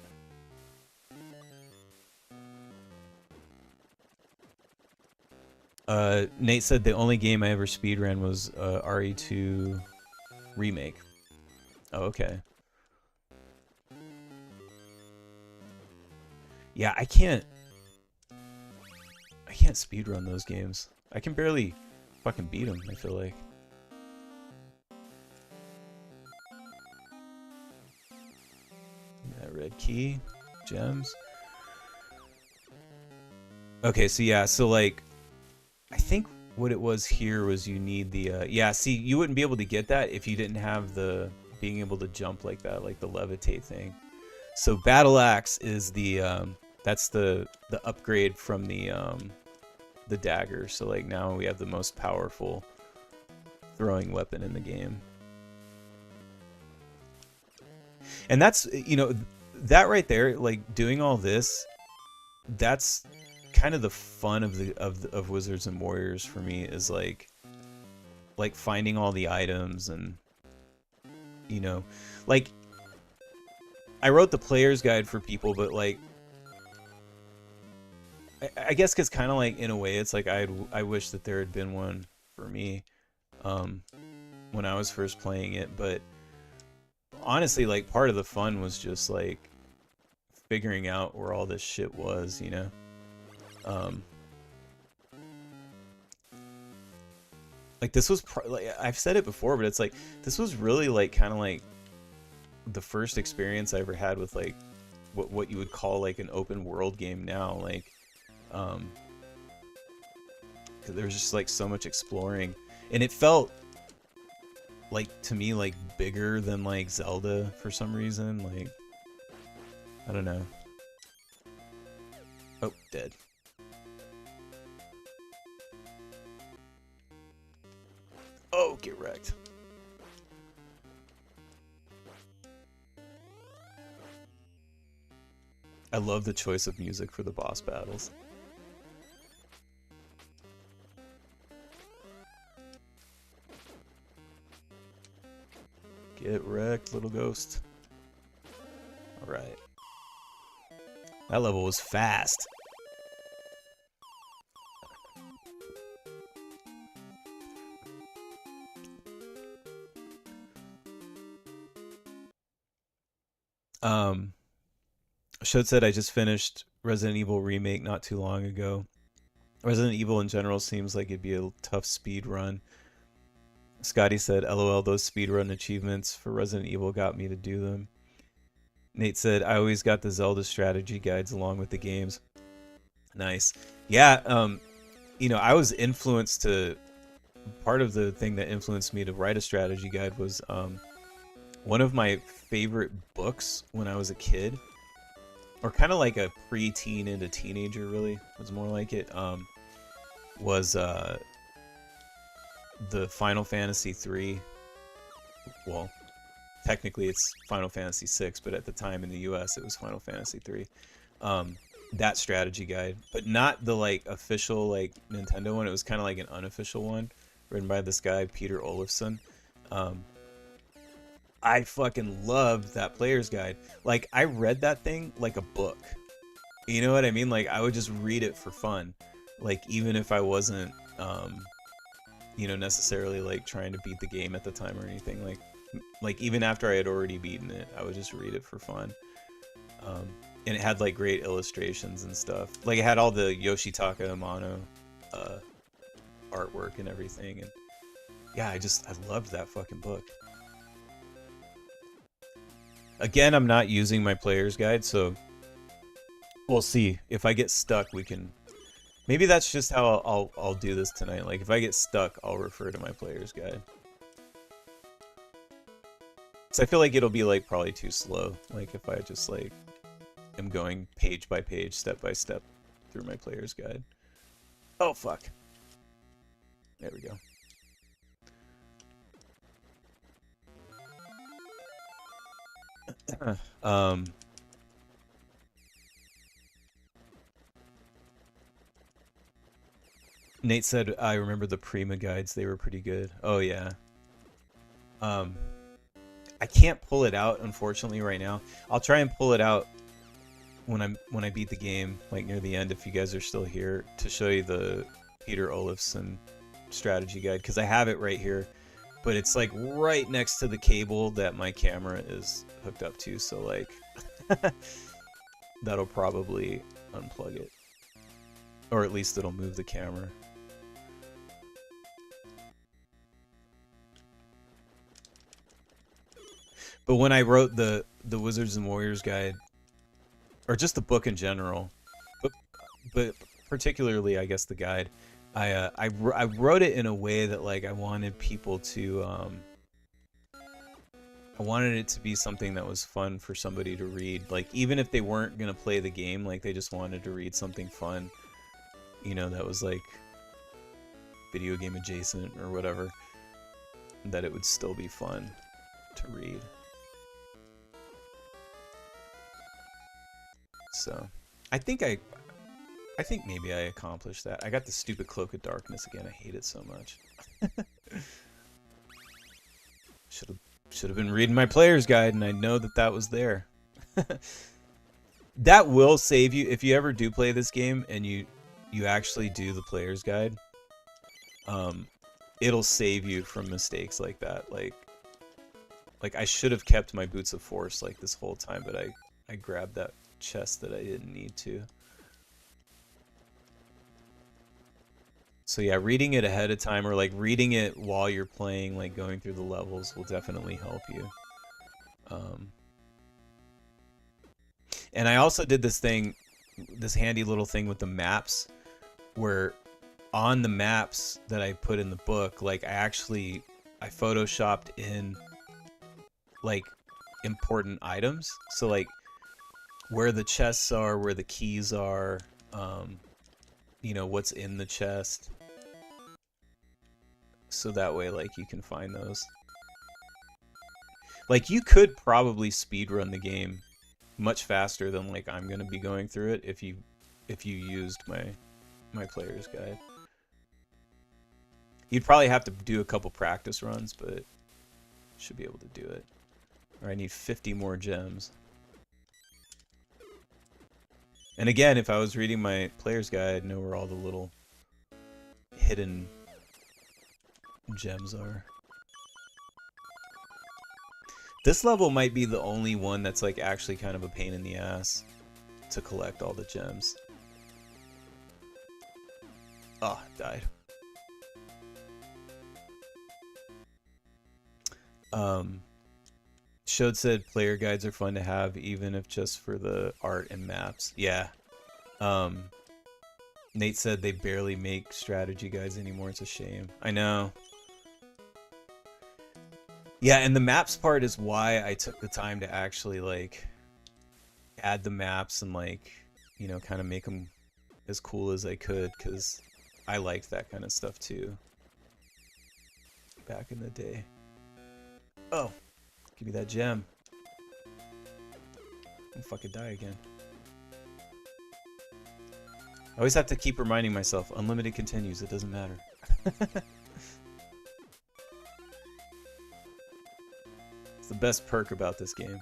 Nate said the only game I ever speedran was RE2 Remake. Oh, okay. Yeah, I can't speedrun those games. I can barely fucking beat them, I feel like. That red key, gems. Okay, so yeah, so like I think what it was here was you need the yeah, see, you wouldn't be able to get that if you didn't have the being able to jump like that, like the levitate thing. So battle axe is the that's the upgrade from the dagger. So like now we have the most powerful throwing weapon in the game. And that's, you know, that right there, like doing all this, that's kind of the fun of Wizards and Warriors for me, is like finding all the items and, you know, like I wrote the player's guide for people, but like I guess because kind of like in a way it's like I wish that there had been one for me when I was first playing it. But honestly, like part of the fun was just like figuring out where all this shit was, you know. Like this was like, I've said it before, but it's like this was really like kind of like the first experience I ever had with like what you would call like an open world game now. Like cause there was just like so much exploring, and it felt like to me like bigger than like Zelda for some reason. Like I don't know. Oh, dead. Oh, get wrecked. I love the choice of music for the boss battles. Get wrecked, little ghost. Alright. That level was fast. Shode said I just finished Resident Evil Remake not too long ago. Resident Evil in general seems like it'd be a tough speed run. Scotty said, LOL, those speedrun achievements for Resident Evil got me to do them. Nate said, I always got the Zelda strategy guides along with the games. Nice. Yeah, you know, I was influenced to... Part of the thing that influenced me to write a strategy guide was one of my favorite books when I was a kid, or kind of like a pre-teen into teenager, really, was more like it, was the Final Fantasy 3. Well, technically it's Final Fantasy 6, but at the time in the US it was Final Fantasy 3. That strategy guide, but not the like official like Nintendo one. It was kind of like an unofficial one written by this guy Peter Olofsson. I fucking loved that player's guide. Like, I read that thing like a book. You know what I mean? Like, I would just read it for fun. Like, even if I wasn't, you know, necessarily like trying to beat the game at the time or anything. Like even after I had already beaten it, I would just read it for fun. And it had like great illustrations and stuff. Like, it had all the Yoshitaka Amano artwork and everything. And yeah, I loved that fucking book. Again, I'm not using my player's guide, so we'll see. If I get stuck, we can... Maybe that's just how I'll do this tonight. Like, if I get stuck, I'll refer to my player's guide. So I feel like it'll be, like, probably too slow. Like, if I just, like, am going page by page, step by step through my player's guide. Oh, fuck. There we go. Nate said, I remember the Prima guides. They were pretty good. Oh, yeah. I can't pull it out, unfortunately, right now. I'll try and pull it out when I beat the game, like near the end, if you guys are still here, to show you the Peter Olofsson strategy guide, because I have it right here, but it's like right next to the cable that my camera is hooked up to, so like that'll probably unplug it, or at least it'll move the camera. But when I wrote the Wizards and Warriors guide, or just the book in general, but particularly I guess the guide, I wrote it in a way that like I wanted people to I wanted it to be something that was fun for somebody to read. Like, even if they weren't gonna play the game, like they just wanted to read something fun, you know, that was like video game adjacent or whatever, that it would still be fun to read. So, I think maybe I accomplished that. I got the stupid Cloak of Darkness again. I hate it so much. Should have been reading my player's guide, and I know that was there. That will save you if you ever do play this game and you actually do the player's guide. It'll save you from mistakes like that. Like I should have kept my Boots of Force like this whole time, but I grabbed that chest that I didn't need to. So yeah, reading it ahead of time, or like reading it while you're playing, like going through the levels, will definitely help you. And I also did this handy little thing with the maps, where on the maps that I put in the book, like I photoshopped in like important items. So like where the chests are, where the keys are, you know, what's in the chest. So that way, like, you can find those. Like, you could probably speedrun the game much faster than like I'm gonna be going through it if you used my player's guide. You'd probably have to do a couple practice runs, but should be able to do it. Or I need 50 more gems. And again, if I was reading my player's guide, I'd know where all the little hidden gems are. This level might be the only one that's like actually kind of a pain in the ass to collect all the gems. Oh, died. Shode said player guides are fun to have, even if just for the art and maps. Yeah. Nate said they barely make strategy guides anymore. It's a shame. I know. Yeah, and the maps part is why I took the time to actually like add the maps and like, you know, kind of make them as cool as I could, because I liked that kind of stuff too back in the day. Oh, give me that gem. I'm fucking die again. I always have to keep reminding myself, unlimited continues, it doesn't matter. It's the best perk about this game.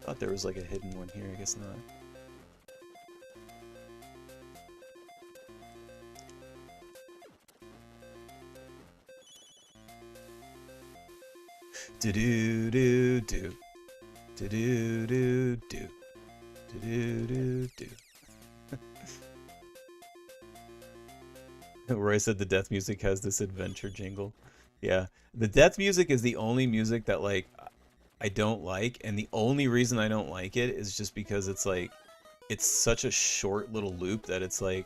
Thought there was like a hidden one here, I guess not. Do do do do do do do do do do do. Roy said the death music has this adventure jingle. Yeah, the death music is the only music that like I don't like, and the only reason I don't like it is just because it's like it's such a short little loop that it's like,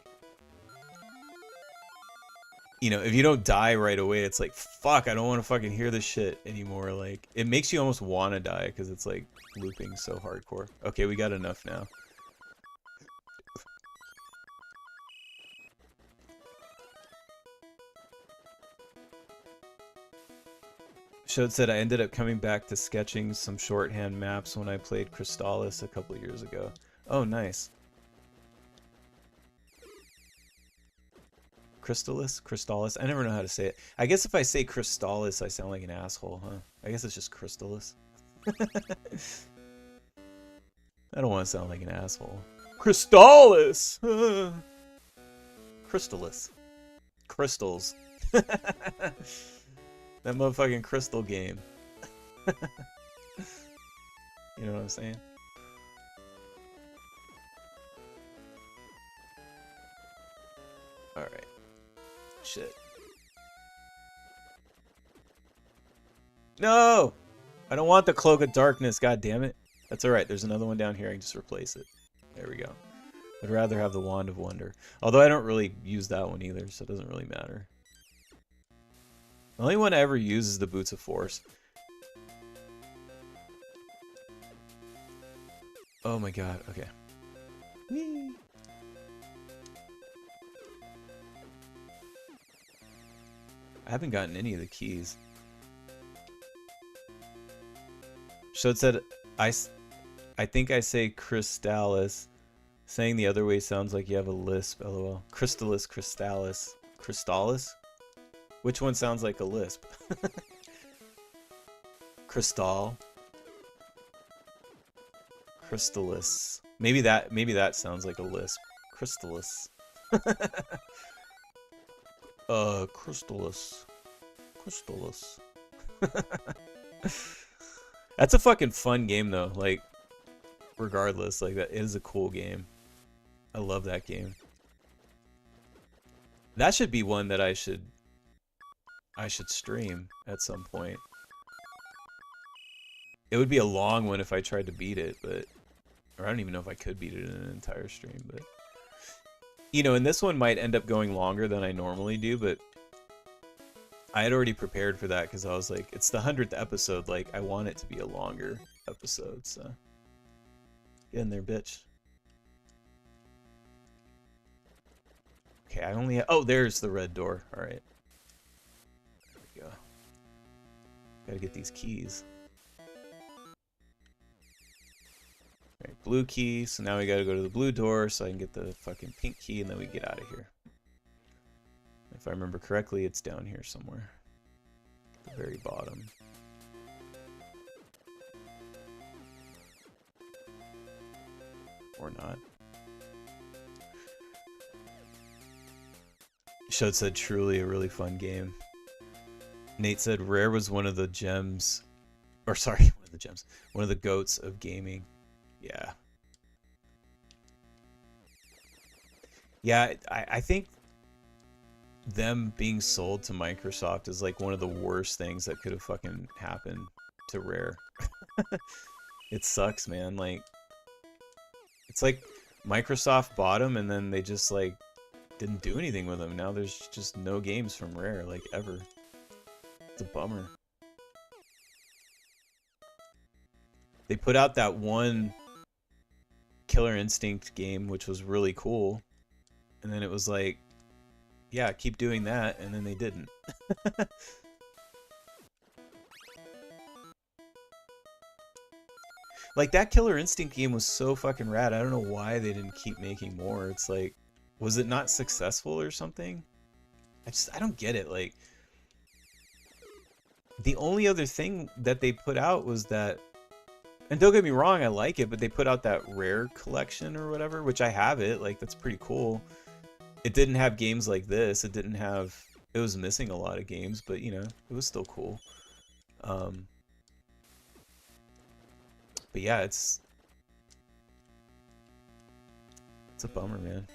you know, if you don't die right away, it's like, fuck, I don't want to fucking hear this shit anymore. Like, it makes you almost want to die because it's like looping so hardcore. Okay, we got enough now. Shode said I ended up coming back to sketching some shorthand maps when I played Crystallis a couple years ago. Oh, nice. Crystallis? I never know how to say it. I guess if I say Crystallis, I sound like an asshole, huh? I guess it's just Crystallis. I don't want to sound like an asshole. Crystallis! Crystallis. Crystals. That motherfucking crystal game. You know what I'm saying? Alright. Shit. No! I don't want the Cloak of Darkness, god damn it. That's alright, there's another one down here, I can just replace it. There we go. I'd rather have the Wand of Wonder. Although I don't really use that one either, so it doesn't really matter. The only one I ever use is the Boots of Force. Oh my god, okay. Whee! I haven't gotten any of the keys. Shode said, I think I say Crystallis. Saying the other way sounds like you have a lisp, lol. Crystallis, Crystallis. Crystallis? Which one sounds like a lisp? Crystal. Crystallis. Maybe that sounds like a lisp. Crystallis. Crystallis. Crystallis. That's a fucking fun game though. Like, regardless, like that is a cool game. I love that game. That should be one that I should stream at some point. It would be a long one if I tried to beat it, but or I don't even know if I could beat it in an entire stream, but you know, and this one might end up going longer than I normally do, but I had already prepared for that because I was like, it's the 100th episode, like I want it to be a longer episode, so get in there, bitch. Okay, I only have, oh, there's the red door. All right. There we go. Gotta get these keys. Alright, blue key. So now we gotta go to the blue door so I can get the fucking pink key and then we get out of here. If I remember correctly, it's down here somewhere. At the very bottom. Or not. Showed said truly a really fun game. Nate said Rare was one of the gems, or sorry, one of the gems, one of the goats of gaming. Yeah. Yeah, I think them being sold to Microsoft is like one of the worst things that could have fucking happened to Rare. It sucks, man. Like, it's like Microsoft bought them and then they just like didn't do anything with them. Now there's just no games from Rare, like, ever. It's a bummer. They put out that one Killer Instinct game, which was really cool. And then it was like, yeah, keep doing that, and then they didn't. Like, that Killer Instinct game was so fucking rad. I don't know why they didn't keep making more. It's like, was it not successful or something? I don't get it. Like, the only other thing that they put out was that, and don't get me wrong, I like it, but they put out that Rare collection or whatever, which I have it. Like, that's pretty cool. It didn't have games like this. It didn't have, it was missing a lot of games, but, you know, it was still cool. But yeah, it's a bummer, man.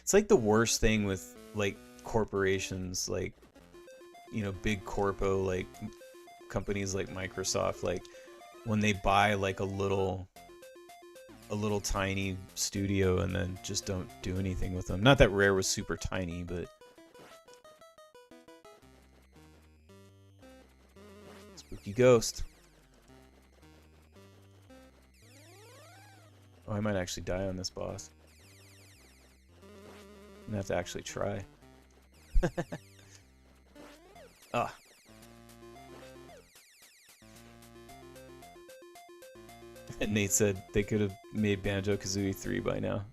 It's like the worst thing with, like, corporations, like, you know, big corpo, like, companies like Microsoft, like, when they buy, like, a little tiny studio and then just don't do anything with them. Not that Rare was super tiny, but spooky ghost. Oh, I might actually die on this boss. I'm gonna have to actually try. Ah. And Nate said they could have made Banjo-Kazooie 3 by now.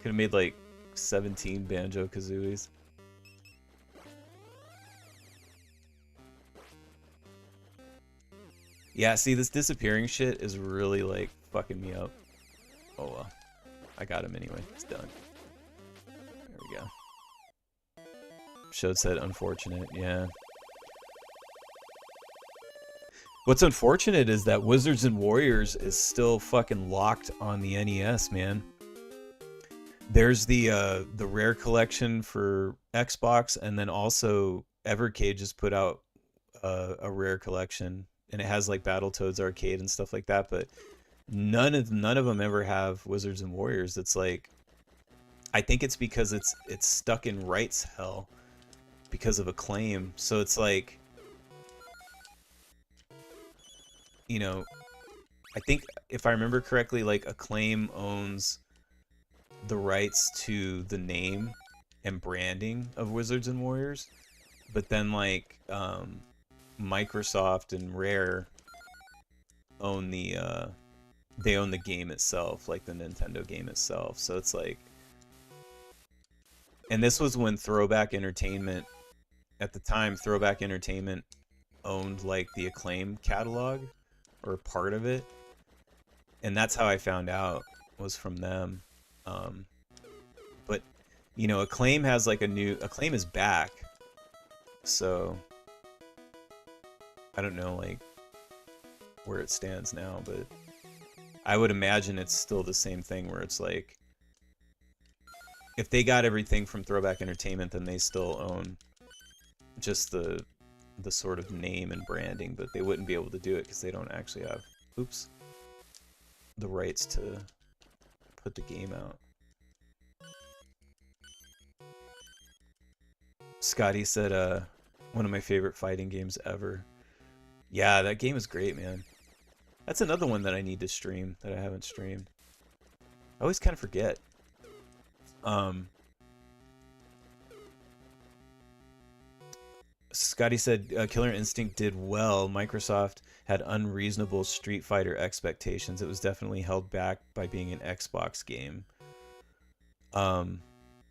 Could have made like 17 Banjo-Kazooies. Yeah, see, this disappearing shit is really like fucking me up. Oh well. I got him anyway. It's done. There we go. Showed said unfortunate, yeah. What's unfortunate is that Wizards and Warriors is still fucking locked on the NES, man. There's the Rare collection for Xbox, and then also Evercade just put out a Rare collection, and it has like Battletoads Arcade and stuff like that, but none of them ever have Wizards and Warriors. It's like, I think it's because it's stuck in rights hell because of Acclaim. So it's like, you know, I think if I remember correctly, like Acclaim owns the rights to the name and branding of Wizards and Warriors, but then like Microsoft and Rare own the they own the game itself, like the Nintendo game itself. So it's like, and this was when Throwback Entertainment, at the time, Throwback Entertainment owned like the Acclaim catalog, or part of it, and that's how I found out, was from them. But you know, Acclaim has like Acclaim is back, so I don't know like where it stands now, but I would imagine it's still the same thing where it's like, if they got everything from Throwback Entertainment, then they still own just the sort of name and branding, but they wouldn't be able to do it because they don't actually have, oops, the rights to put the game out. Scotty said, one of my favorite fighting games ever. Yeah, that game is great, man. That's another one that I need to stream, that I haven't streamed. I always kind of forget. Scotty said Killer Instinct did well. Microsoft had unreasonable Street Fighter expectations. It was definitely held back by being an Xbox game.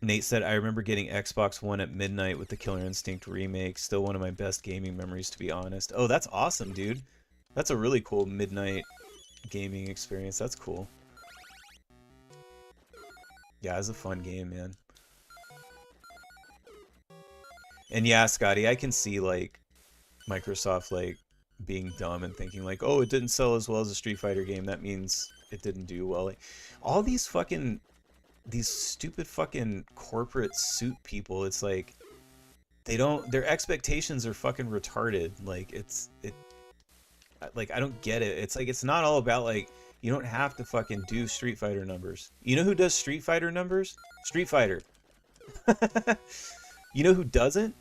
Nate said, I remember getting Xbox One at midnight with the Killer Instinct remake. Still one of my best gaming memories, to be honest. Oh, that's awesome, dude. That's a really cool midnight gaming experience. That's cool. Yeah, it's a fun game, man. And yeah, Scotty, I can see, like, Microsoft, like, being dumb and thinking, like, oh, it didn't sell as well as a Street Fighter game. That means it didn't do well. Like, all these stupid fucking corporate suit people, it's like, their expectations are fucking retarded. Like, like, I don't get it. It's like, it's not all about, like, you don't have to fucking do Street Fighter numbers. You know who does Street Fighter numbers? Street Fighter. You know who doesn't?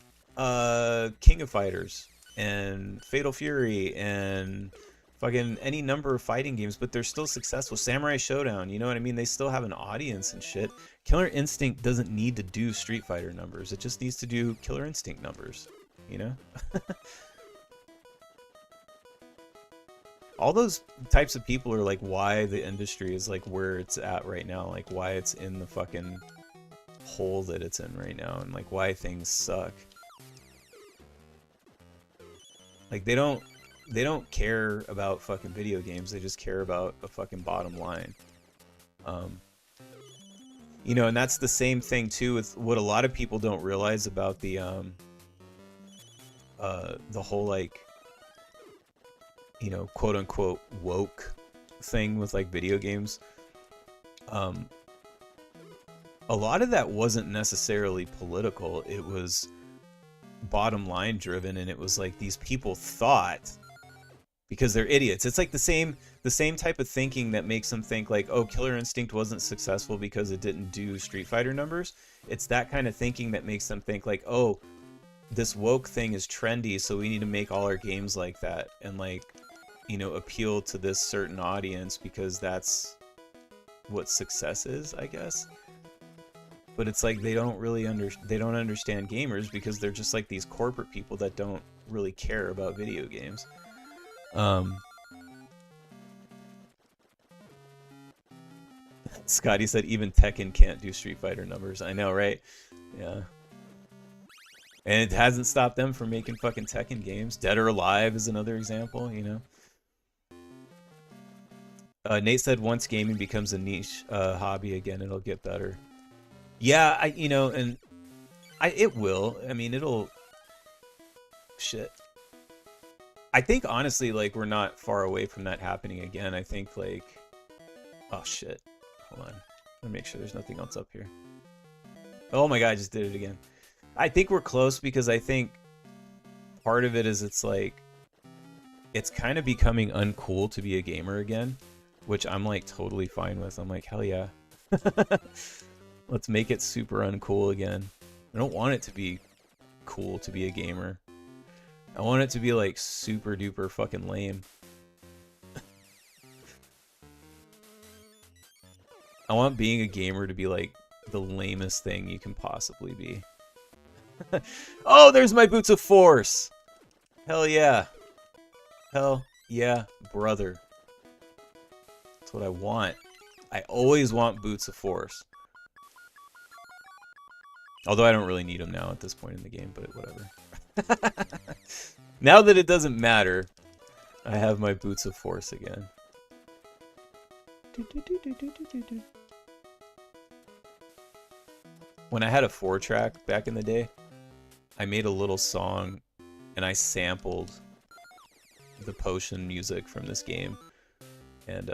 King of Fighters and Fatal Fury and fucking any number of fighting games, but they're still successful. Samurai Showdown, you know what I mean? They still have an audience and shit. Killer Instinct doesn't need to do Street Fighter numbers. It just needs to do Killer Instinct numbers, you know? All those types of people are like why the industry is like where it's at right now, like why it's in the fucking hole that it's in right now, and like why things suck. Like they don't care about fucking video games. They just care about a fucking bottom line. You know, and that's the same thing too with what a lot of people don't realize about the whole, like, you know, quote unquote woke thing with like video games. A lot of that wasn't necessarily political. It was bottom line driven, and it was like these people thought, because they're idiots. It's like the same type of thinking that makes them think like, oh, Killer Instinct wasn't successful because it didn't do Street Fighter numbers. It's that kind of thinking that makes them think like, oh, this woke thing is trendy, so we need to make all our games like that, and like, you know, appeal to this certain audience because that's what success is, I guess. But it's like they don't understand gamers because they're just like these corporate people that don't really care about video games. Scotty said even Tekken can't do Street Fighter numbers. I know, right? Yeah. And it hasn't stopped them from making fucking Tekken games. Dead or Alive is another example, you know? Nate said once gaming becomes a niche hobby again, it'll get better. Yeah, you know, and it will. I mean, it'll... Shit. I think, honestly, like, we're not far away from that happening again. I think, like... Oh, shit. Hold on. Let me make sure there's nothing else up here. Oh my god, I just did it again. I think we're close because I think part of it is it's like... It's kind of becoming uncool to be a gamer again, which I'm, like, totally fine with. I'm like, hell yeah. Let's make it super uncool again. I don't want it to be cool to be a gamer. I want it to be like super duper fucking lame. I want being a gamer to be like the lamest thing you can possibly be. Oh, there's my Boots of Force! Hell yeah. Hell yeah, brother. That's what I want. I always want Boots of Force. Although I don't really need them now at this point in the game, but whatever. Now that it doesn't matter, I have my Boots of Force again. When I had a 4-track back in the day, I made a little song and I sampled the potion music from this game and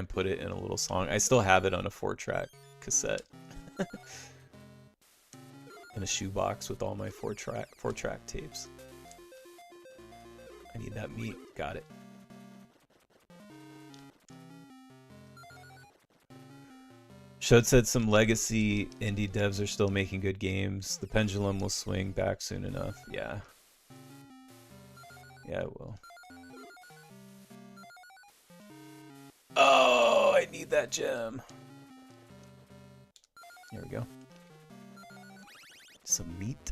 put it in a little song. I still have it on a 4-track cassette. In a shoebox with all my 4-track tapes. I need that meat. Got it. Shod said some legacy indie devs are still making good games. The pendulum will swing back soon enough. Yeah. Yeah, it will. Oh, I need that gem. There we go. Some meat.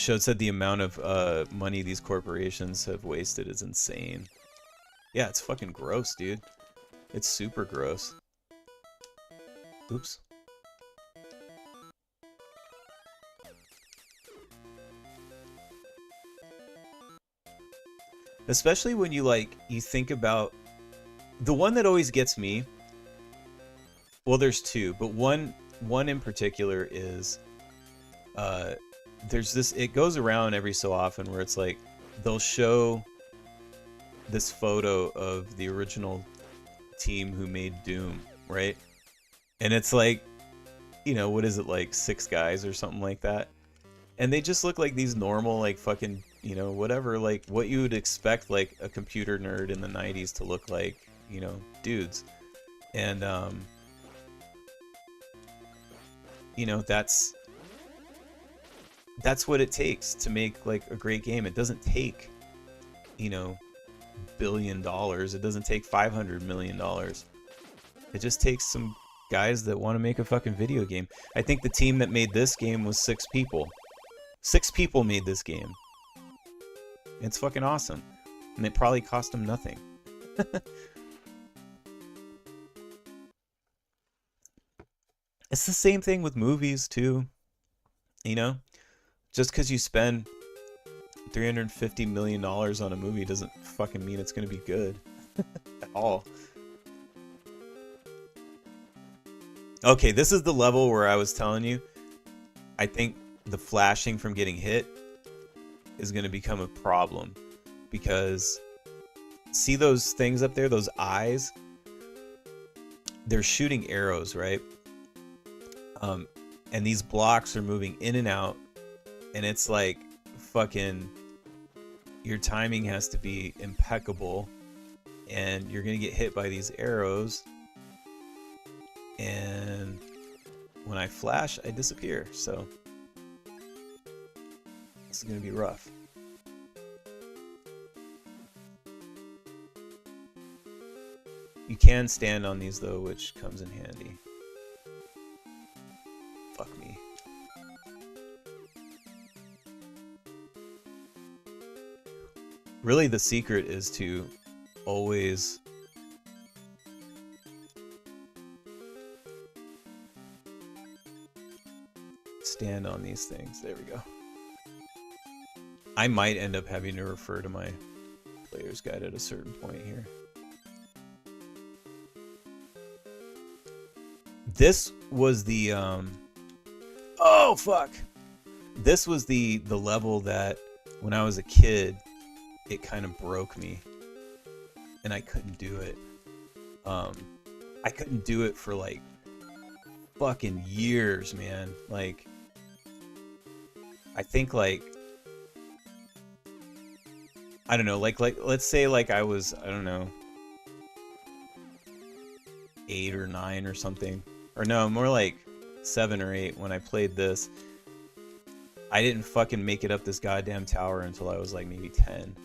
Showed said the amount of money these corporations have wasted is insane. Yeah, it's fucking gross, dude. It's super gross. Oops. Especially when you think about the one that always gets me. Well, there's two, but one in particular is there's this, it goes around every so often where it's like they'll show this photo of the original team who made Doom, right? And it's like, you know, what is it, like 6 guys or something like that? And they just look like these normal, like, fucking, you know, whatever, like what you would expect like a computer nerd in the 90s to look like, you know, dudes. And you know, that's what it takes to make like a great game. It doesn't take, you know, $1 billion. It doesn't take $500 million. It just takes some guys that want to make a fucking video game. I think the team that made this game was 6 people. 6 people made this game. It's fucking awesome. And it probably cost them nothing. It's the same thing with movies too. You know? Just because you spend $350 million on a movie doesn't fucking mean it's going to be good. At all. Okay, this is the level where I was telling you, I think the flashing from getting hit is going to become a problem. Because, see those things up there, those eyes? They're shooting arrows, right? And these blocks are moving in and out. And it's like, fucking, your timing has to be impeccable. And you're going to get hit by these arrows. And when I flash, I disappear. So this is going to be rough. You can stand on these though, which comes in handy. Fuck me. Really, the secret is to always stand on these things. There we go. I might end up having to refer to my player's guide at a certain point here. This was the oh fuck. This was the level that when I was a kid it kind of broke me and I couldn't do it. I couldn't do it for like fucking years, man. Like I think like I don't know, like let's say like I was, I don't know, 8 or 9 or something. Or no, more like 7 or 8 when I played this. I didn't fucking make it up this goddamn tower until I was like maybe 10.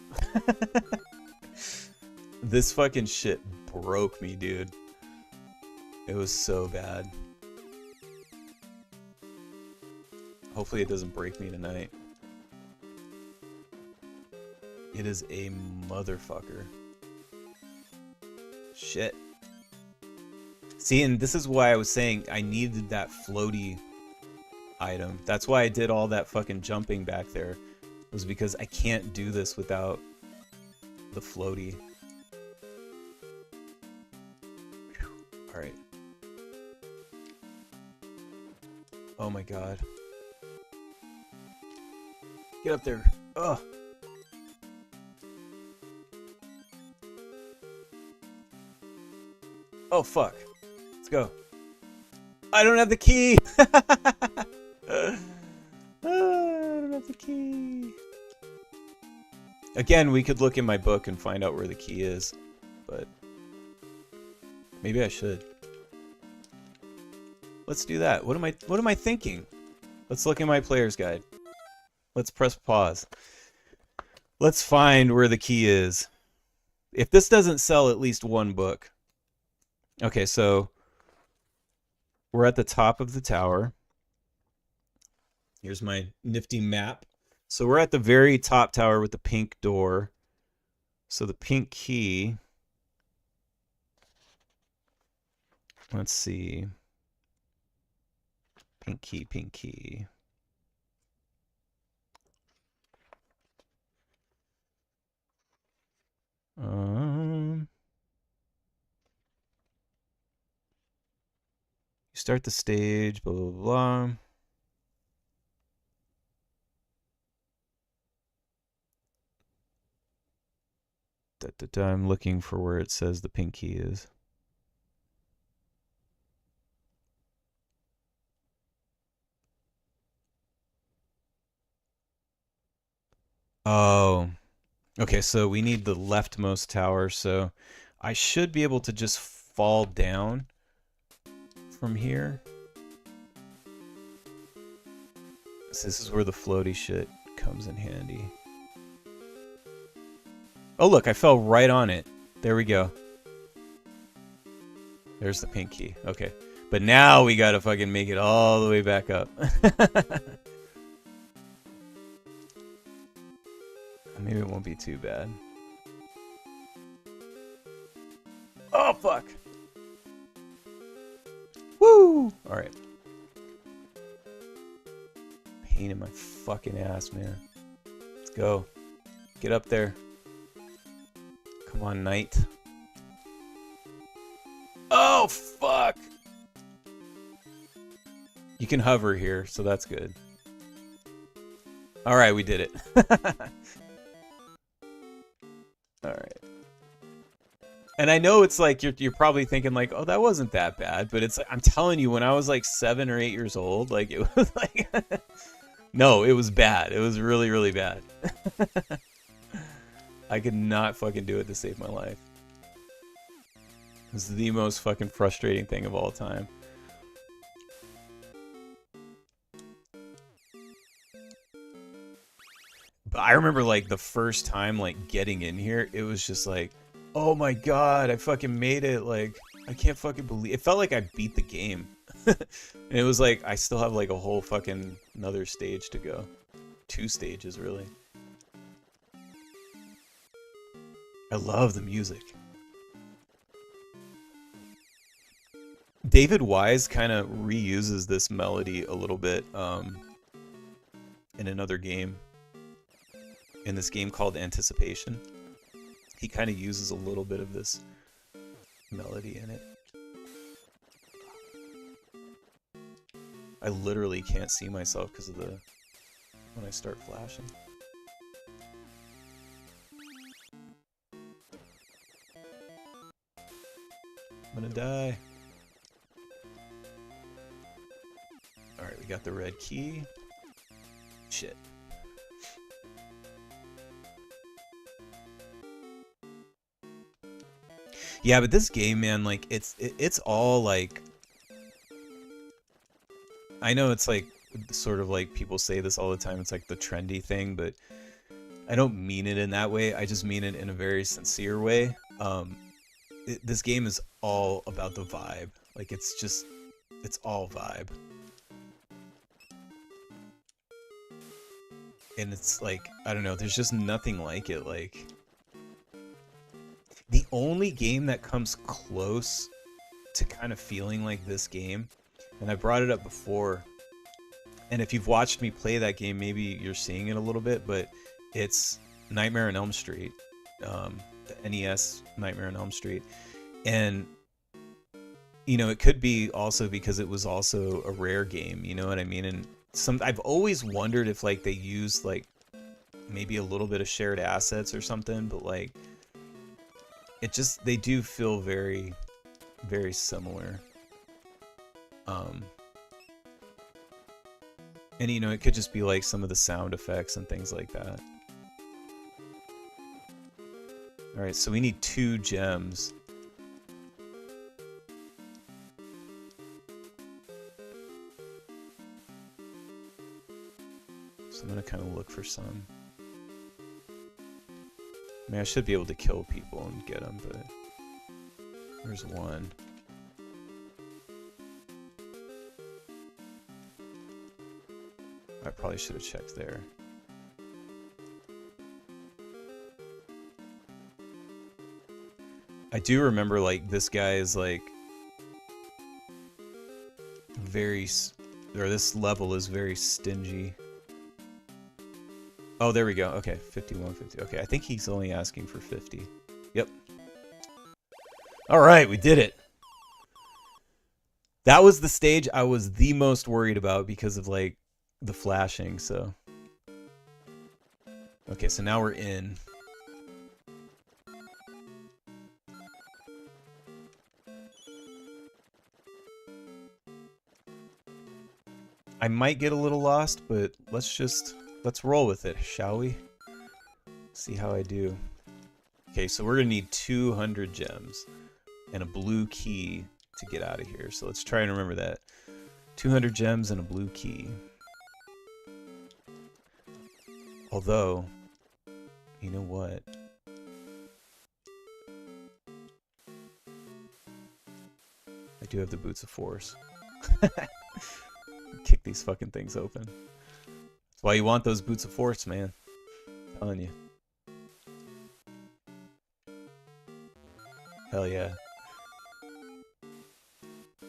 This fucking shit broke me, dude. It was so bad. Hopefully it doesn't break me tonight. It is a motherfucker. Shit. See, and this is why I was saying I needed that floaty item. That's why I did all that fucking jumping back there. Was because I can't do this without the floaty. Alright. Oh my god. Get up there. Ugh. Oh fuck. Let's go. I don't have the key! I don't have the key. Again, we could look in my book and find out where the key is, but maybe I should. Let's do that. What am I thinking? Let's look in my player's guide. Let's press pause. Let's find where the key is. If this doesn't sell at least one book. Okay, so we're at the top of the tower. Here's my nifty map So we're at the very top tower with the pink door. So the pink key. Let's see. Pink key, pink key. You start the stage, blah, blah, blah. I'm looking for where it says the pink key is. Oh, okay. So we need the leftmost tower. So I should be able to just fall down from here. So this is where the floaty shit comes in handy. Oh, look, I fell right on it. There we go. There's the pink key. Okay. But now we gotta fucking make it all the way back up. Maybe it won't be too bad. Oh, fuck. Woo! Alright. Pain in my fucking ass, man. Let's go. Get up there. Come on, knight. Oh, fuck! You can hover here, so that's good. Alright, we did it. Alright. And I know it's like, you're probably thinking like, oh, that wasn't that bad. But it's like, I'm telling you, when I was like 7 or 8 years old, like, it was like... No, it was bad. It was really, really bad. I could not fucking do it to save my life. This is the most fucking frustrating thing of all time. But I remember like the first time like getting in here, it was just like, oh my god, I fucking made it. Like, I can't fucking believe it. Felt like I beat the game. And it was like, I still have like a whole fucking another stage to go. 2 stages, really. I love the music. David Wise kind of reuses this melody a little bit in another game. In this game called Anticipation. He kind of uses a little bit of this melody in it. I literally can't see myself because of the... when I start flashing. I'm gonna die. Alright, we got the red key. Shit. Yeah, but this game, man, like, it's all, like... I know it's, like, sort of like people say this all the time. It's, like, the trendy thing, but I don't mean it in that way. I just mean it in a very sincere way. This game is all about the vibe. Like, it's just... it's all vibe. And it's, like, I don't know, there's just nothing like it, like... The only game that comes close to kind of feeling like this game, and I brought it up before, and if you've watched me play that game, maybe you're seeing it a little bit, but it's Nightmare on Elm Street, the NES Nightmare on Elm Street. And, you know, it could be also because it was also a rare game, you know what I mean? And I've always wondered if, like, they used, like, maybe a little bit of shared assets or something, but, like, it just, they do feel very, very similar. And, you know, it could just be like some of the sound effects and things like that. Alright, so we need 2 gems. So I'm gonna kind of look for some. I mean, I should be able to kill people and get them, but... There's one. I probably should have checked there. I do remember, like, this guy is, like, or this level is very stingy. Oh, there we go. Okay, 51, 50. Okay, I think he's only asking for 50. Yep. All right, we did it. That was the stage I was the most worried about because of, like, the flashing, so. Okay, so now we're in. I might get a little lost, but let's roll with it, shall we? See how I do. Okay, so we're gonna need 200 gems and a blue key to get out of here. So let's try and remember that. 200 gems and a blue key. Although, you know what? I do have the Boots of Force. Kick these fucking things open. That's why you want those Boots of Force, man. I'm telling you. Hell yeah.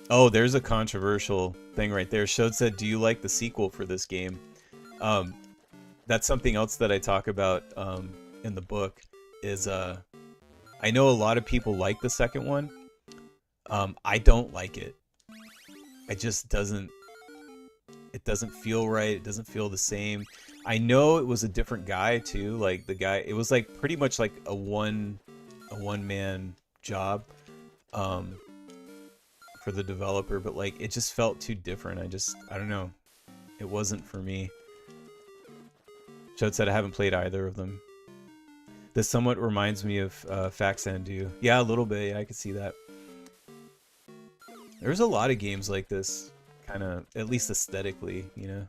Oh, there's a controversial thing right there. Shode said, do you like the sequel for this game? That's something else that I talk about in the book is I know a lot of people like the second one. I don't like it. It just doesn't feel right. It doesn't feel the same. I know it was a different guy too. Like the guy, it was like pretty much like a one man job for the developer, but like it just felt too different. I don't know. It wasn't for me. Shode said I haven't played either of them. This somewhat reminds me of Faxandu. Yeah, a little bit. Yeah, I could see that. There's a lot of games like this, kind of, at least aesthetically, you know.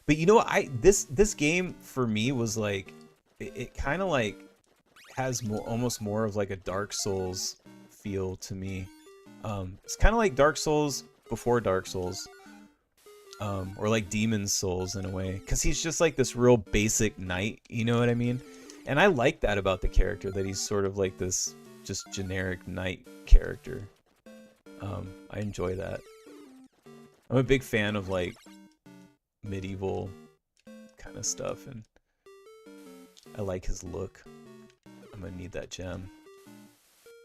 But you know what? This game for me was like, it kind of like has almost more of like a Dark Souls feel to me. It's kind of like Dark Souls before Dark Souls. Or like Demon's Souls in a way, because he's just like this real basic knight, you know what I mean? And I like that about the character, that he's sort of like this just generic knight character. I enjoy that. I'm a big fan of like medieval kind of stuff, and I like his look. I'm gonna need that gem.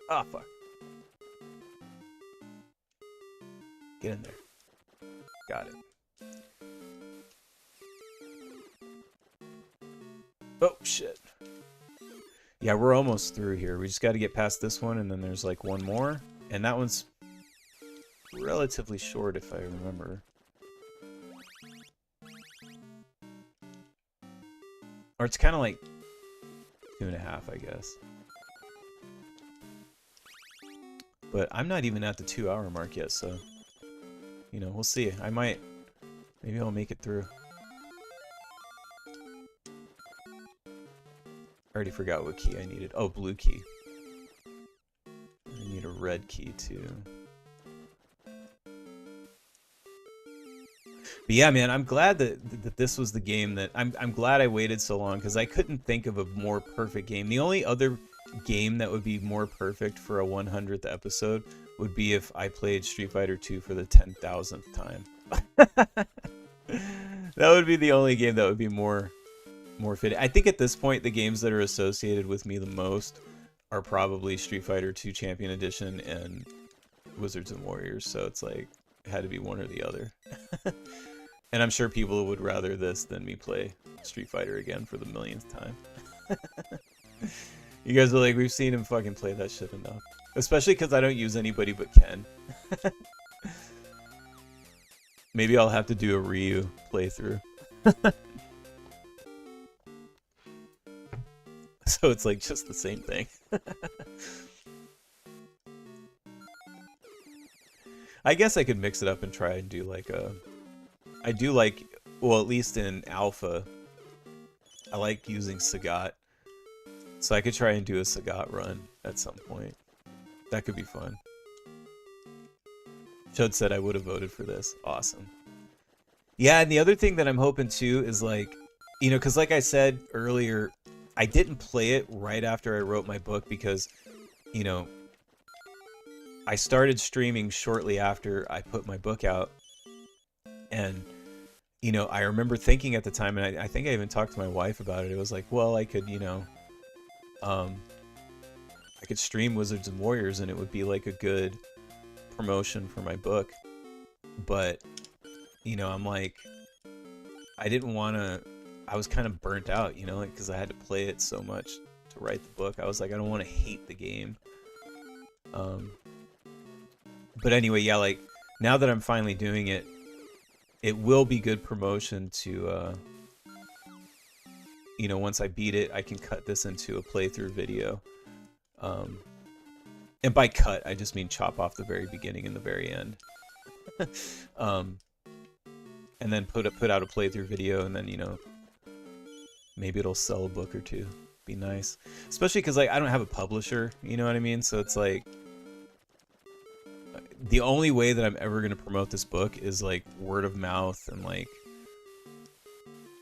Ah, fuck. Get in there. Got it. Oh, shit. Yeah, we're almost through here. We just got to get past this one, and then there's like one more. And that one's relatively short, if I remember. Or it's kind of like 2.5, I guess. But I'm not even at the 2-hour mark yet, so... You know, we'll see. Maybe I'll make it through. I already forgot what key I needed. Oh, blue key. I need a red key too. But yeah, man, I'm glad that this was the game that... I'm glad I waited so long, because I couldn't think of a more perfect game. The only other game that would be more perfect for a 100th episode would be if I played Street Fighter 2 for the 10,000th time. That would be the only game that would be more fitting. I think at this point, the games that are associated with me the most are probably Street Fighter 2 Champion Edition and Wizards and Warriors, so it's like, it had to be one or the other. And I'm sure people would rather this than me play Street Fighter again for the millionth time. You guys are like, we've seen him fucking play that shit enough. Especially because I don't use anybody but Ken. Maybe I'll have to do a Ryu playthrough. So it's like just the same thing. I guess I could mix it up and try and do like a... I do like, well, at least in Alpha, I like using Sagat. So I could try and do a Sagat run at some point. That could be fun. Chud said I would have voted for this. Awesome. Yeah, and the other thing that I'm hoping too is like, you know, because like I said earlier, I didn't play it right after I wrote my book because you know, I started streaming shortly after I put my book out. And, you know, I remember thinking at the time, and I think I even talked to my wife about it. It was like, well, I could, you know, I could stream Wizards and Warriors and it would be like a good promotion for my book. But, you know, I'm like, I didn't want to, I was kind of burnt out, you know, like, because I had to play it so much to write the book. I was like, I don't want to hate the game. But anyway, yeah, like, now that I'm finally doing it, it will be good promotion to, you know, once I beat it, I can cut this into a playthrough video. And by cut, I just mean chop off the very beginning and the very end. And then put out a playthrough video, and then, you know, maybe it'll sell a book or two. Be nice. Especially because, like, I don't have a publisher, you know what I mean? So it's like, the only way that I'm ever going to promote this book is, like, word of mouth and, like,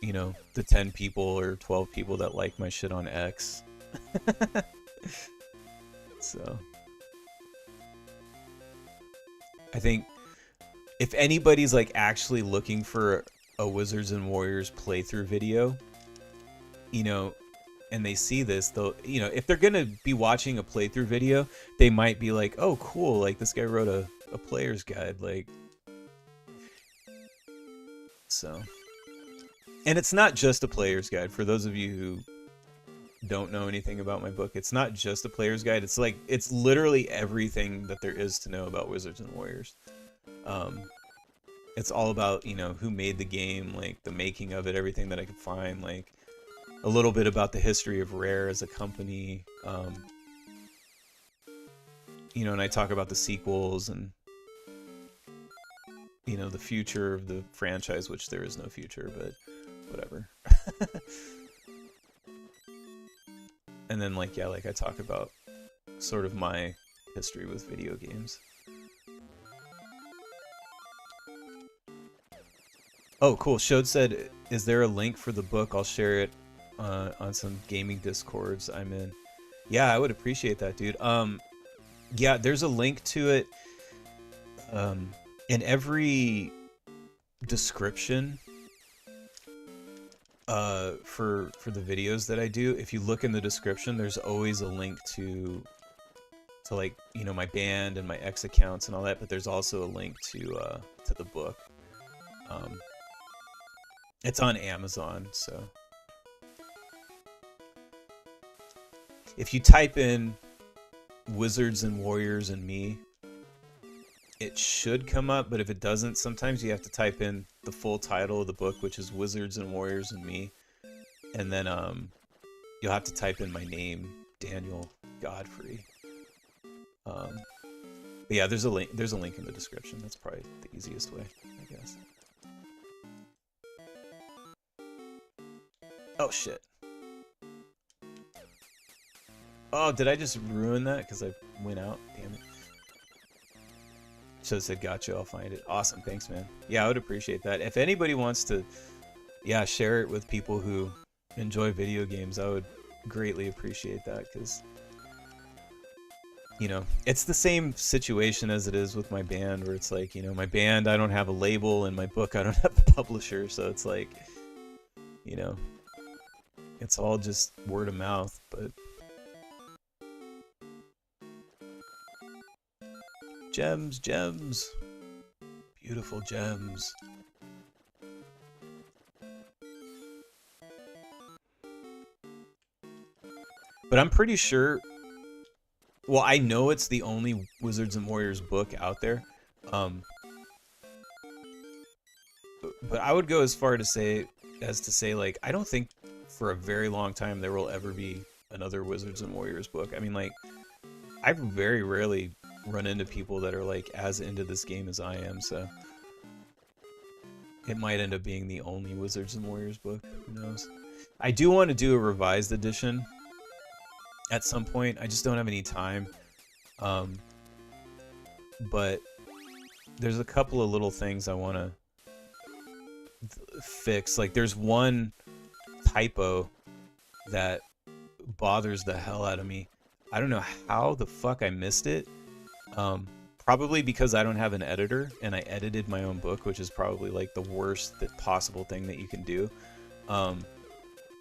you know, the 10 people or 12 people that like my shit on X. So, I think if anybody's, like, actually looking for a Wizards and Warriors playthrough video, you know, and they see this, they'll, you know, if they're gonna be watching a playthrough video, they might be like, oh, cool, like, this guy wrote a player's guide, like, so. And it's not just a player's guide. For those of you who don't know anything about my book, it's not just a player's guide. It's like, it's literally everything that there is to know about Wizards and Warriors. It's all about, you know, who made the game, like, the making of it, everything that I could find, like, a little bit about the history of Rare as a company, you know, and I talk about the sequels and, you know, the future of the franchise, which there is no future, but whatever. And then, like, yeah, like, I talk about sort of my history with video games. Oh, cool. Shode said, is there a link for the book? I'll share it on some gaming discords I'm in. Yeah, I would appreciate that, dude. Yeah, there's a link to it in every description for the videos that I do. If you look in the description, there's always a link to like, you know, my band and my X accounts and all that, but there's also a link to the book. It's on Amazon, so if you type in Wizards and Warriors and me, it should come up, but if it doesn't, sometimes you have to type in the full title of the book, which is Wizards and Warriors and me, and then you'll have to type in my name, Daniel Godfrey. But yeah, there's a link in the description. That's probably the easiest way, I guess. Oh shit. Oh, did I just ruin that because I went out? Damn it. Should have said gotcha, I'll find it. Awesome, thanks, man. Yeah, I would appreciate that. If anybody wants to, yeah, share it with people who enjoy video games, I would greatly appreciate that, because, you know, it's the same situation as it is with my band, where it's like, you know, my band, I don't have a label, and my book, I don't have a publisher, so it's like, you know, it's all just word of mouth, but gems, gems, beautiful gems. But I'm pretty sure, well, I know it's the only Wizards and Warriors book out there. But I would go as far to say, like, I don't think for a very long time there will ever be another Wizards and Warriors book. I mean, like, I very rarely run into people that are, like, as into this game as I am, so it might end up being the only Wizards and Warriors book. Who knows? I do want to do a revised edition at some point. I just don't have any time. But there's a couple of little things I want to fix. Like, there's one typo that bothers the hell out of me. I don't know how the fuck I missed it. Probably because I don't have an editor and I edited my own book, which is probably like the worst possible thing that you can do.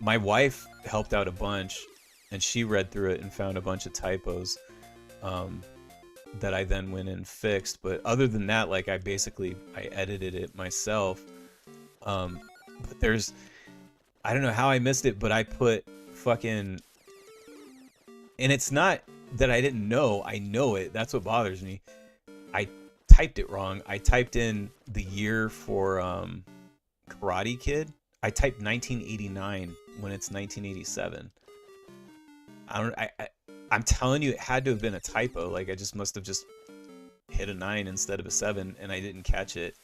My wife helped out a bunch and she read through it and found a bunch of typos that I then went and fixed. But other than that, like I edited it myself. But I don't know how I missed it, but I put fucking, and it's not that I didn't know, I know it. That's what bothers me. I typed it wrong. I typed in the year for Karate Kid. I typed 1989 when it's 1987. I'm telling you, it had to have been a typo. Like I just must have just hit a 9 instead of a 7, and I didn't catch it,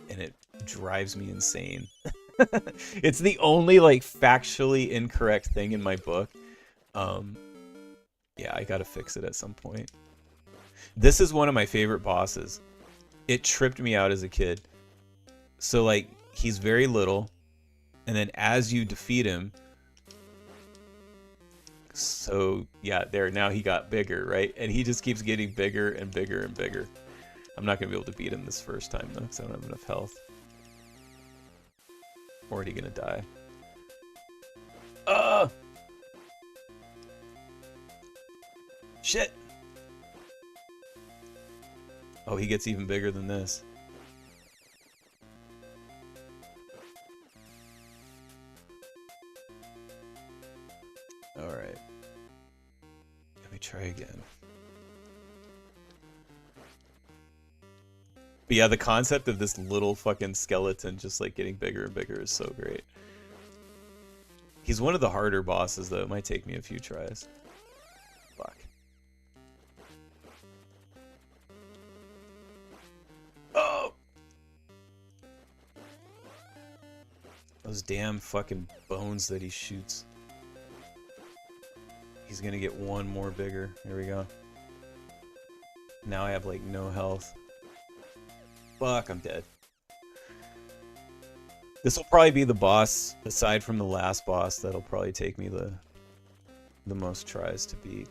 and it drives me insane. It's the only like factually incorrect thing in my book. Yeah, I gotta fix it at some point. This is one of my favorite bosses. It tripped me out as a kid. So like he's very little, and then as you defeat him, so yeah, now he got bigger, right? And he just keeps getting bigger and bigger and bigger. I'm not gonna be able to beat him this first time though, because I don't have enough health. Already gonna die. Shit! Oh, he gets even bigger than this. Alright. Let me try again. But yeah, the concept of this little fucking skeleton just like getting bigger and bigger is so great. He's one of the harder bosses though. It might take me a few tries. Fuck. Oh! Those damn fucking bones that he shoots. He's gonna get one more bigger. Here we go. Now I have like no health. Fuck, I'm dead. This will probably be the boss, aside from the last boss, that'll probably take me the most tries to beat.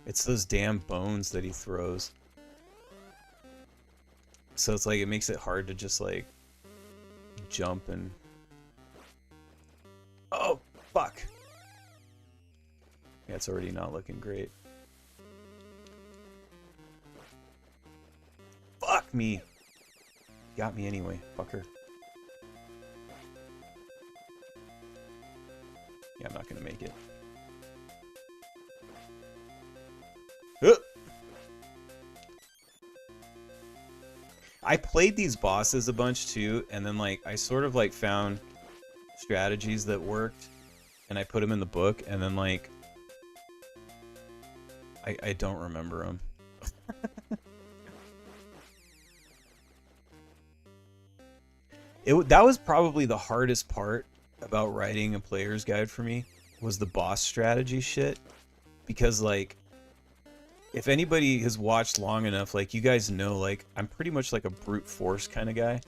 It's those damn bones that he throws. So it's like, it makes it hard to just like jump and... Oh, fuck. Yeah, it's already not looking great. Fuck me. Got me anyway, fucker. Yeah, I'm not gonna make it. I played these bosses a bunch too, and then like I sort of like found strategies that worked, and I put them in the book, and then like I don't remember them. That was probably the hardest part about writing a player's guide for me, was the boss strategy shit, because like if anybody has watched long enough, like you guys know, like I'm pretty much like a brute force kind of guy.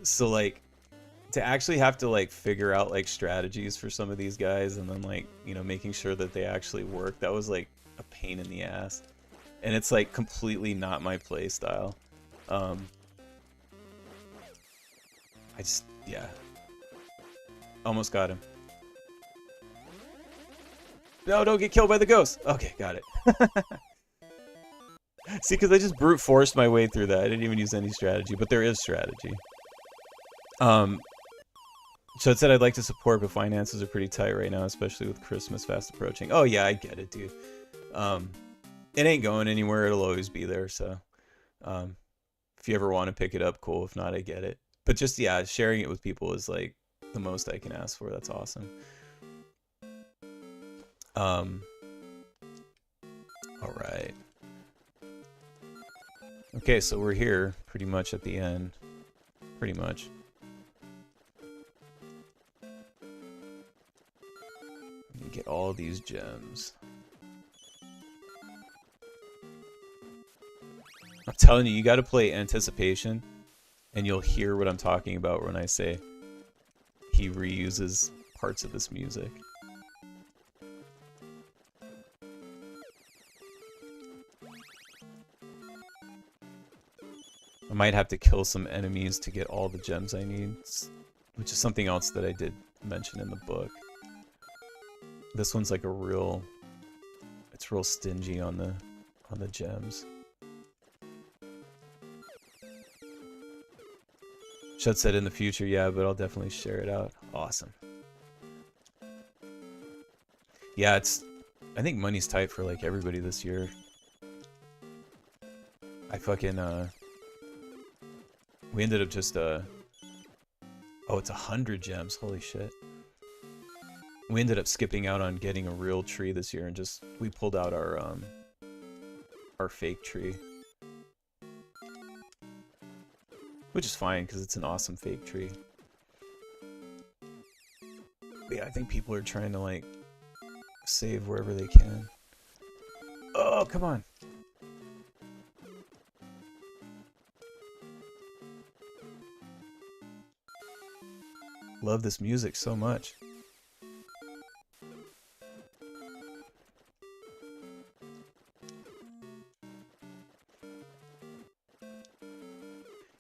So like to actually have to like figure out like strategies for some of these guys, and then like, you know, making sure that they actually work, that was like a pain in the ass. And it's like completely not my play style. I just, yeah. Almost got him. No, don't get killed by the ghost. Okay, got it. See, because I just brute forced my way through that. I didn't even use any strategy, but there is strategy. So it said I'd like to support, but finances are pretty tight right now, especially with Christmas fast approaching. Oh yeah, I get it, dude. It ain't going anywhere. It'll always be there. So, if you ever want to pick it up, cool. If not, I get it. But just, yeah, sharing it with people is like the most I can ask for. That's awesome. All right. Okay, so we're here pretty much at the end. Pretty much. Get all these gems. I'm telling you, you got to play Anticipation, and you'll hear what I'm talking about when I say he reuses parts of this music. I might have to kill some enemies to get all the gems I need, which is something else that I did mention in the book. This one's like a real, it's real stingy on the gems. Shut said in the future, yeah, but I'll definitely share it out. Awesome. Yeah, I think money's tight for like everybody this year. I fucking, we ended up just, oh, it's 100 gems, holy shit. We ended up skipping out on getting a real tree this year and just, we pulled out our fake tree. Which is fine, because it's an awesome fake tree. But yeah, I think people are trying to, like, save wherever they can. Oh, come on! Love this music so much.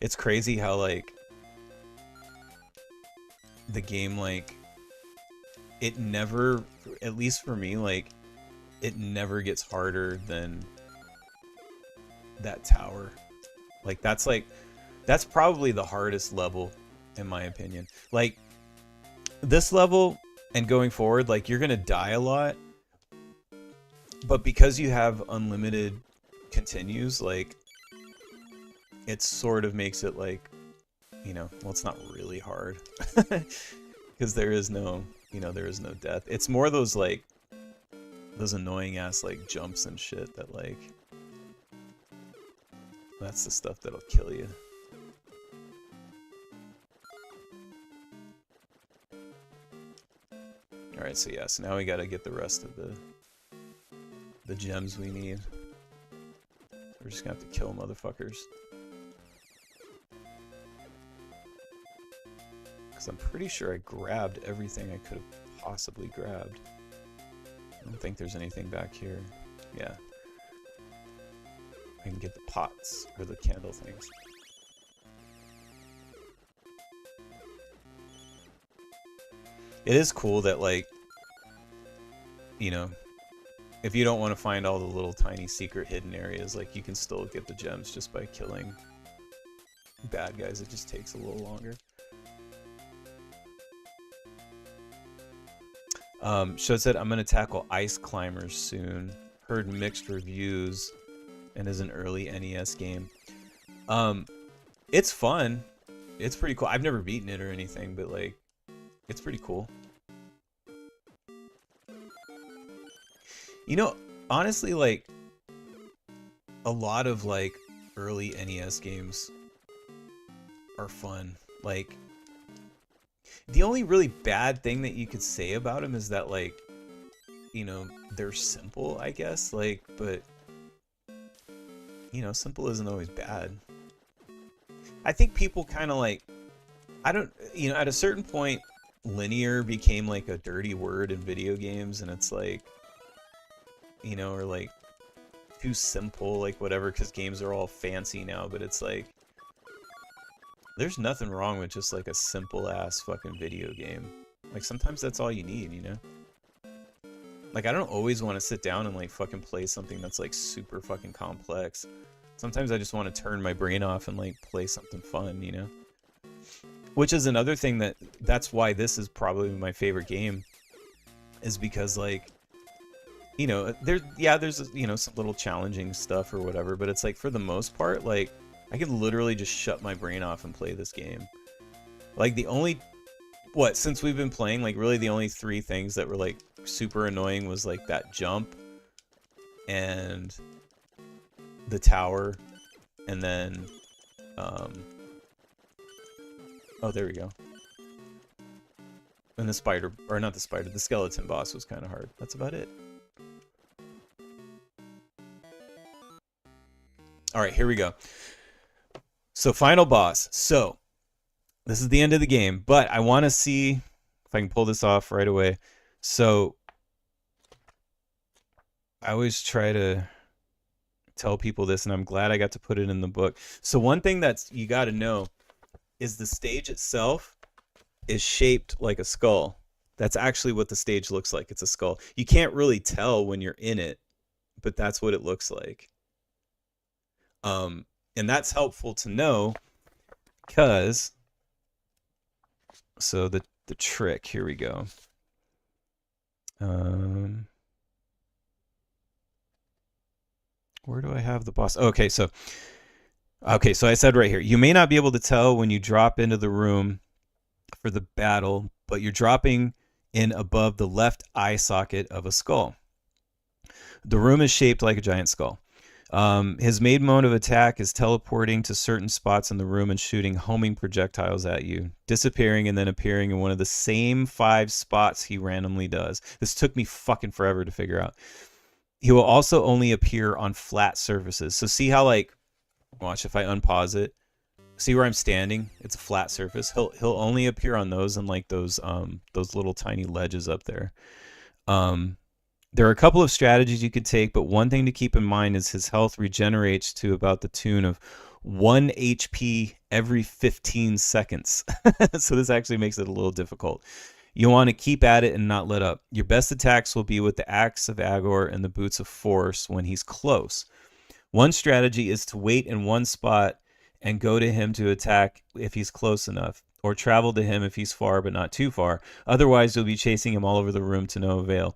It's crazy how, like, the game, like, it never, at least for me, like, it never gets harder than that tower. Like, that's probably the hardest level, in my opinion. Like, this level and going forward, like, you're gonna die a lot, but because you have unlimited continues, like, it sort of makes it like, you know, well, it's not really hard because there is no, you know, there is no death. It's more those, like, those annoying ass, like, jumps and shit that, like, that's the stuff that'll kill you. Alright, so yeah, so now we gotta get the rest of the gems we need. We're just gonna have to kill motherfuckers. Because I'm pretty sure I grabbed everything I could have possibly grabbed. I don't think there's anything back here. Yeah. I can get the pots, or the candle things. It is cool that, like, you know, if you don't want to find all the little tiny secret hidden areas, like, you can still get the gems just by killing bad guys. It just takes a little longer. Show said, I'm going to tackle Ice Climbers soon. Heard mixed reviews and is an early NES game. It's fun. It's pretty cool. I've never beaten it or anything, but, like, it's pretty cool. You know, honestly, like, a lot of, like, early NES games are fun. Like, the only really bad thing that you could say about them is that, like, you know, they're simple, I guess. Like, but, you know, simple isn't always bad. I think people kind of, like, I don't, you know, at a certain point, linear became, like, a dirty word in video games, and it's, like, you know, or, like, too simple, like, whatever, because games are all fancy now, but it's, like, there's nothing wrong with just, like, a simple-ass fucking video game. Like, sometimes that's all you need, you know? Like, I don't always want to sit down and, like, fucking play something that's, like, super fucking complex. Sometimes I just want to turn my brain off and, like, play something fun, you know? Which is another thing that's why this is probably my favorite game, is because, like, you know, there's, you know, some little challenging stuff or whatever, but it's, like, for the most part, like, I can literally just shut my brain off and play this game. Like, the only, since we've been playing, like, really the only 3 things that were, like, super annoying was, like, that jump, and the tower, and then, oh, there we go. And the spider, or not the spider, the skeleton boss was kind of hard. That's about it. All right, here we go. So final boss. So this is the end of the game, but I want to see if I can pull this off right away. So I always try to tell people this, and I'm glad I got to put it in the book. So one thing that's you got to know is the stage itself is shaped like a skull. That's actually what the stage looks like. It's a skull. You can't really tell when you're in it, but that's what it looks like. And that's helpful to know because so the trick, here we go. Where do I have the boss? Okay, so I said right here, you may not be able to tell when you drop into the room for the battle, but you're dropping in above the left eye socket of a skull. The room is shaped like a giant skull. His main mode of attack is teleporting to certain spots in the room and shooting homing projectiles at you, disappearing and then appearing in one of the same 5 spots he randomly does. This took me fucking forever to figure out. He will also only appear on flat surfaces. So see how, like, watch if I unpause it. See where I'm standing? It's a flat surface. He'll only appear on those and like those little tiny ledges up there. There are a couple of strategies you could take, but one thing to keep in mind is his health regenerates to about the tune of 1 HP every 15 seconds. So this actually makes it a little difficult. You want to keep at it and not let up. Your best attacks will be with the Axe of Agor and the Boots of Force when he's close. One strategy is to wait in one spot and go to him to attack if he's close enough, or travel to him if he's far but not too far. Otherwise, you'll be chasing him all over the room to no avail.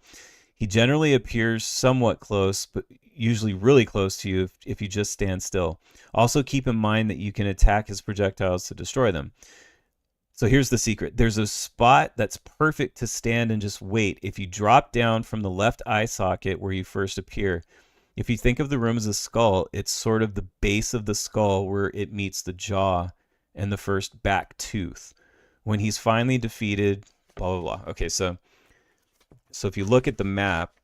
He generally appears somewhat close, but usually really close to you if you just stand still. Also, keep in mind that you can attack his projectiles to destroy them. So here's the secret. There's a spot that's perfect to stand and just wait. If you drop down from the left eye socket where you first appear, if you think of the room as a skull, it's sort of the base of the skull where it meets the jaw and the first back tooth. When he's finally defeated, blah, blah, blah. Okay, so if you look at the map,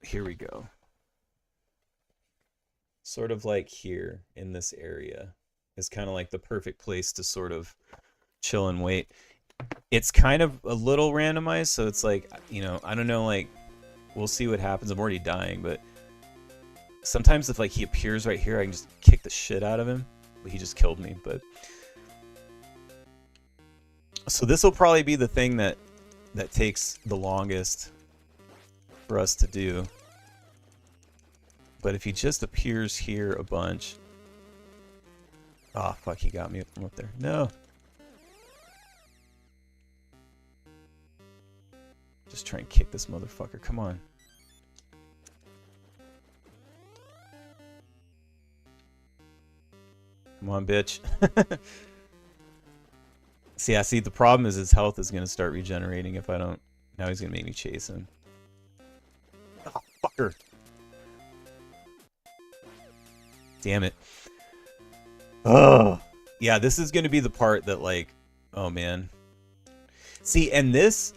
here we go. Sort of like here in this area is kind of like the perfect place to sort of chill and wait. It's kind of a little randomized, so it's like, you know, I don't know, like, we'll see what happens. I'm already dying, but sometimes if like he appears right here, I can just kick the shit out of him. But he just killed me, but so this will probably be the thing that takes the longest for us to do. But if he just appears here a bunch... Oh, fuck, he got me from up there. No! Just try and kick this motherfucker. Come on. Come on, bitch. See, the problem is his health is going to start regenerating if I don't... Now he's going to make me chase him. Oh, fucker! Damn it. Oh. Yeah, this is going to be the part that, like... Oh, man. See, and this...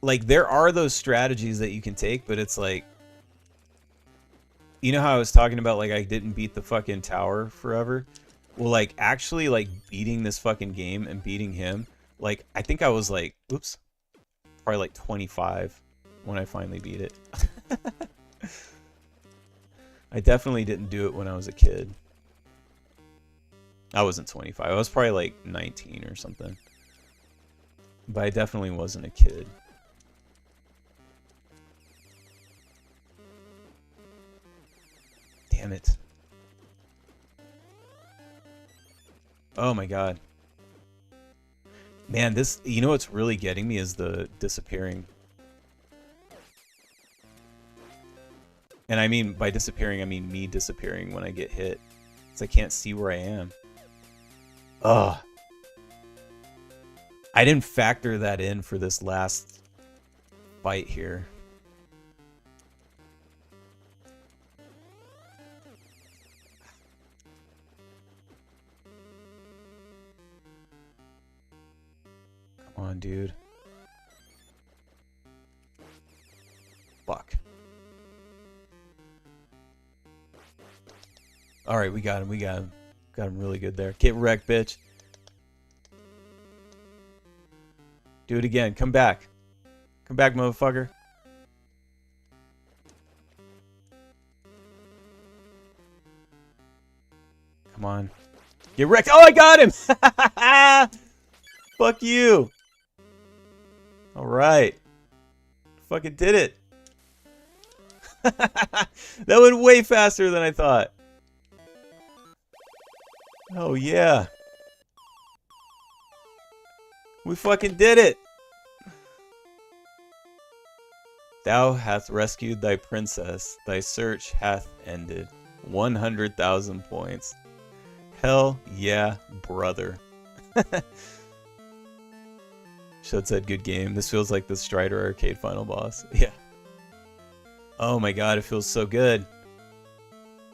Like, there are those strategies that you can take, but it's like... You know how I was talking about, like, I didn't beat the fucking tower forever? Well, like, actually, like, beating this fucking game and beating him, like, I think I was, like, oops, probably, like, 25 when I finally beat it. I definitely didn't do it when I was a kid. I wasn't 25. I was probably, like, 19 or something. But I definitely wasn't a kid. Damn it. Oh my god. Man, this... You know what's really getting me is the disappearing. And I mean, by disappearing, I mean me disappearing when I get hit. Because I can't see where I am. Ugh. I didn't factor that in for this last fight here. Come on, dude. Fuck. All right, we got him. We got him. Got him really good there. Get wrecked, bitch. Do it again. Come back. Come back, motherfucker. Come on. Get wrecked. Oh, I got him! Fuck you. All right. Fucking did it. That went way faster than I thought. Oh, yeah. We fucking did it. Thou hast rescued thy princess. Thy search hath ended. 100,000 points. Hell yeah, brother. Shud said, good game. This feels like the Strider arcade final boss. Yeah. Oh my god, it feels so good.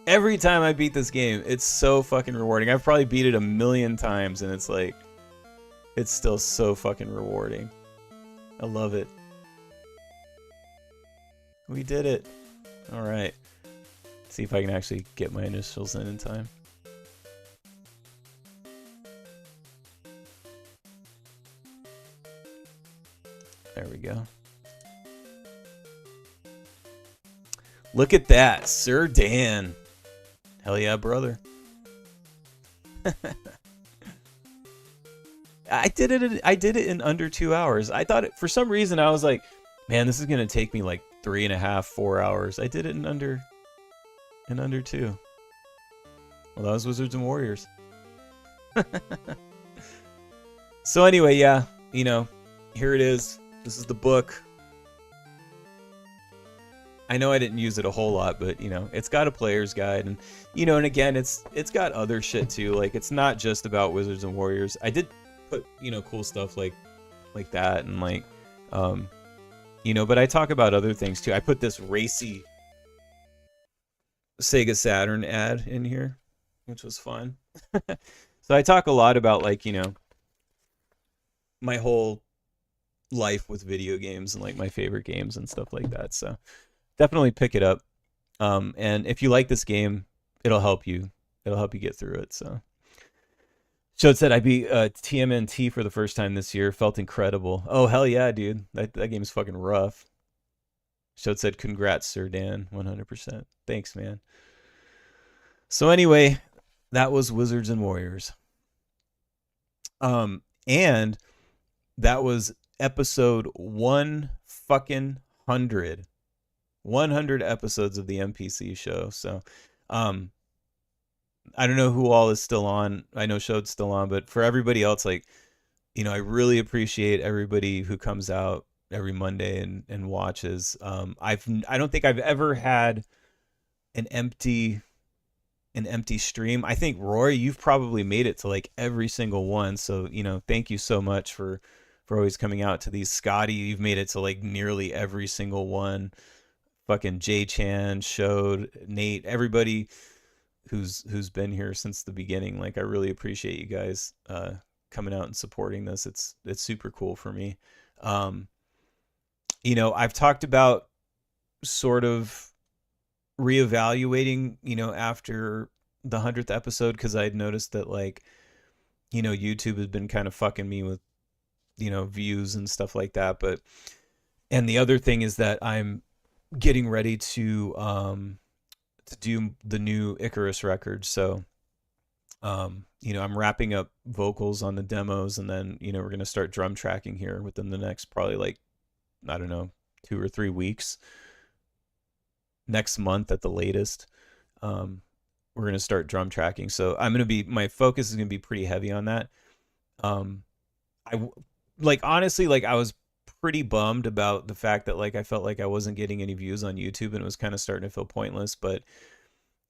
Every time I beat this game, it's so fucking rewarding. I've probably beat it 1,000,000 times, and it's like, it's still so fucking rewarding. I love it. We did it. Alright. See if I can actually get my initials in time. There we go. Look at that, Sir Dan. Hell yeah, brother. I did it in under 2 hours. I thought for some reason I was like, man, this is gonna take me like 3.5, 4 hours. I did it in under 2. Well, that was Wizards and Warriors. So anyway, yeah, you know, here it is. This is the book. I know I didn't use it a whole lot, but you know, it's got a player's guide, and you know, and again, it's got other shit too. Like, it's not just about Wizards and Warriors. I did put, you know, cool stuff like that, and like, you know, but I talk about other things too. I put this racy Sega Saturn ad in here, which was fun. So I talk a lot about, like, you know, my whole life with video games and like my favorite games and stuff like that. So definitely pick it up. And if you like this game, it'll help you. It'll help you get through it. So Shode said I beat TMNT for the first time this year. Felt incredible. Oh, hell yeah, dude. That game's fucking rough. Shode said, congrats, Sir Dan. 100%. Thanks, man. So anyway, that was Wizards and Warriors. And that was episode 100. 100 episodes of the NPC show. So, I don't know who all is still on. I know Shode's still on, but for everybody else, like, you know, I really appreciate everybody who comes out every Monday and watches. I don't think I've ever had an empty stream. I think, Rory, you've probably made it to like every single one. So, you know, thank you so much for always coming out to these. Scotty, you've made it to like nearly every single one. Fucking Jay Chan, Shode, Nate, everybody who's been here since the beginning. Like, I really appreciate you guys coming out and supporting this. It's super cool for me. You know, I've talked about sort of reevaluating, you know, after the 100th episode, because I'd noticed that, like, you know, YouTube has been kind of fucking me with, you know, views and stuff like that. But, and the other thing is that I'm getting ready to do the new Icarus record. So, you know, I'm wrapping up vocals on the demos, and then, you know, we're going to start drum tracking here within the next probably, like, I don't know, 2 or 3 weeks. Next month at the latest. We're going to start drum tracking. So my focus is going to be pretty heavy on that. Honestly, like, I was pretty bummed about the fact that, like, I felt like I wasn't getting any views on YouTube, and it was kind of starting to feel pointless. But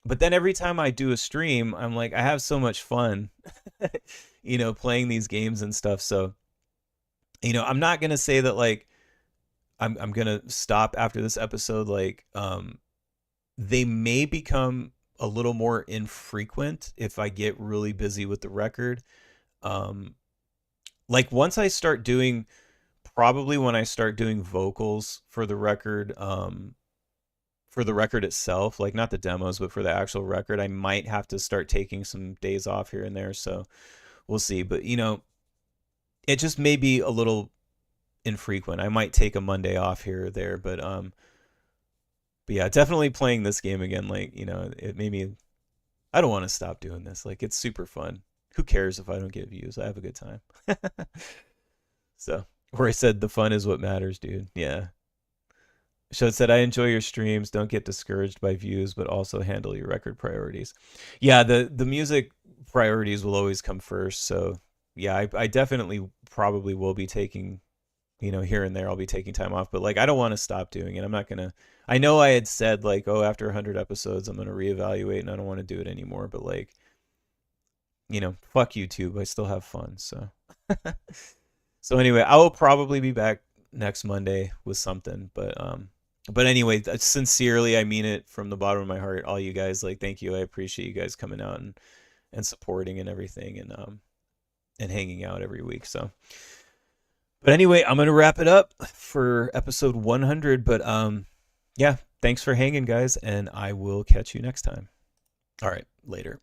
then every time I do a stream, I'm like, I have so much fun, you know, playing these games and stuff. So, you know, I'm not going to say that, like, I'm going to stop after this episode. Like, they may become a little more infrequent if I get really busy with the record. Like, once I start doing, probably when I start doing vocals for the record, for the record itself, like not the demos, but for the actual record, I might have to start taking some days off here and there. So we'll see. But it just may be a little infrequent. I might take a Monday off here or there, but yeah, definitely playing this game again. Like, it made me. I don't want to stop doing this. Like, it's super fun. Who cares if I don't get views? I have a good time. So, where I said the fun is what matters, dude. Yeah. So it said, I enjoy your streams. Don't get discouraged by views, but also handle your record priorities. Yeah, the music priorities will always come first. So yeah, I definitely probably will be taking, here and there, I'll be taking time off. But like, I don't want to stop doing it. I'm not gonna. I know I had said like, oh, after 100 episodes, I'm gonna reevaluate, and I don't want to do it anymore. But like, fuck YouTube. I still have fun. So so anyway, I will probably be back next Monday with something. But anyway, sincerely, I mean it from the bottom of my heart. All you guys, like, thank you. I appreciate you guys coming out and supporting and everything, and hanging out every week. So, but anyway, I'm gonna wrap it up for episode 100. But yeah, thanks for hanging, guys, and I will catch you next time. All right, later.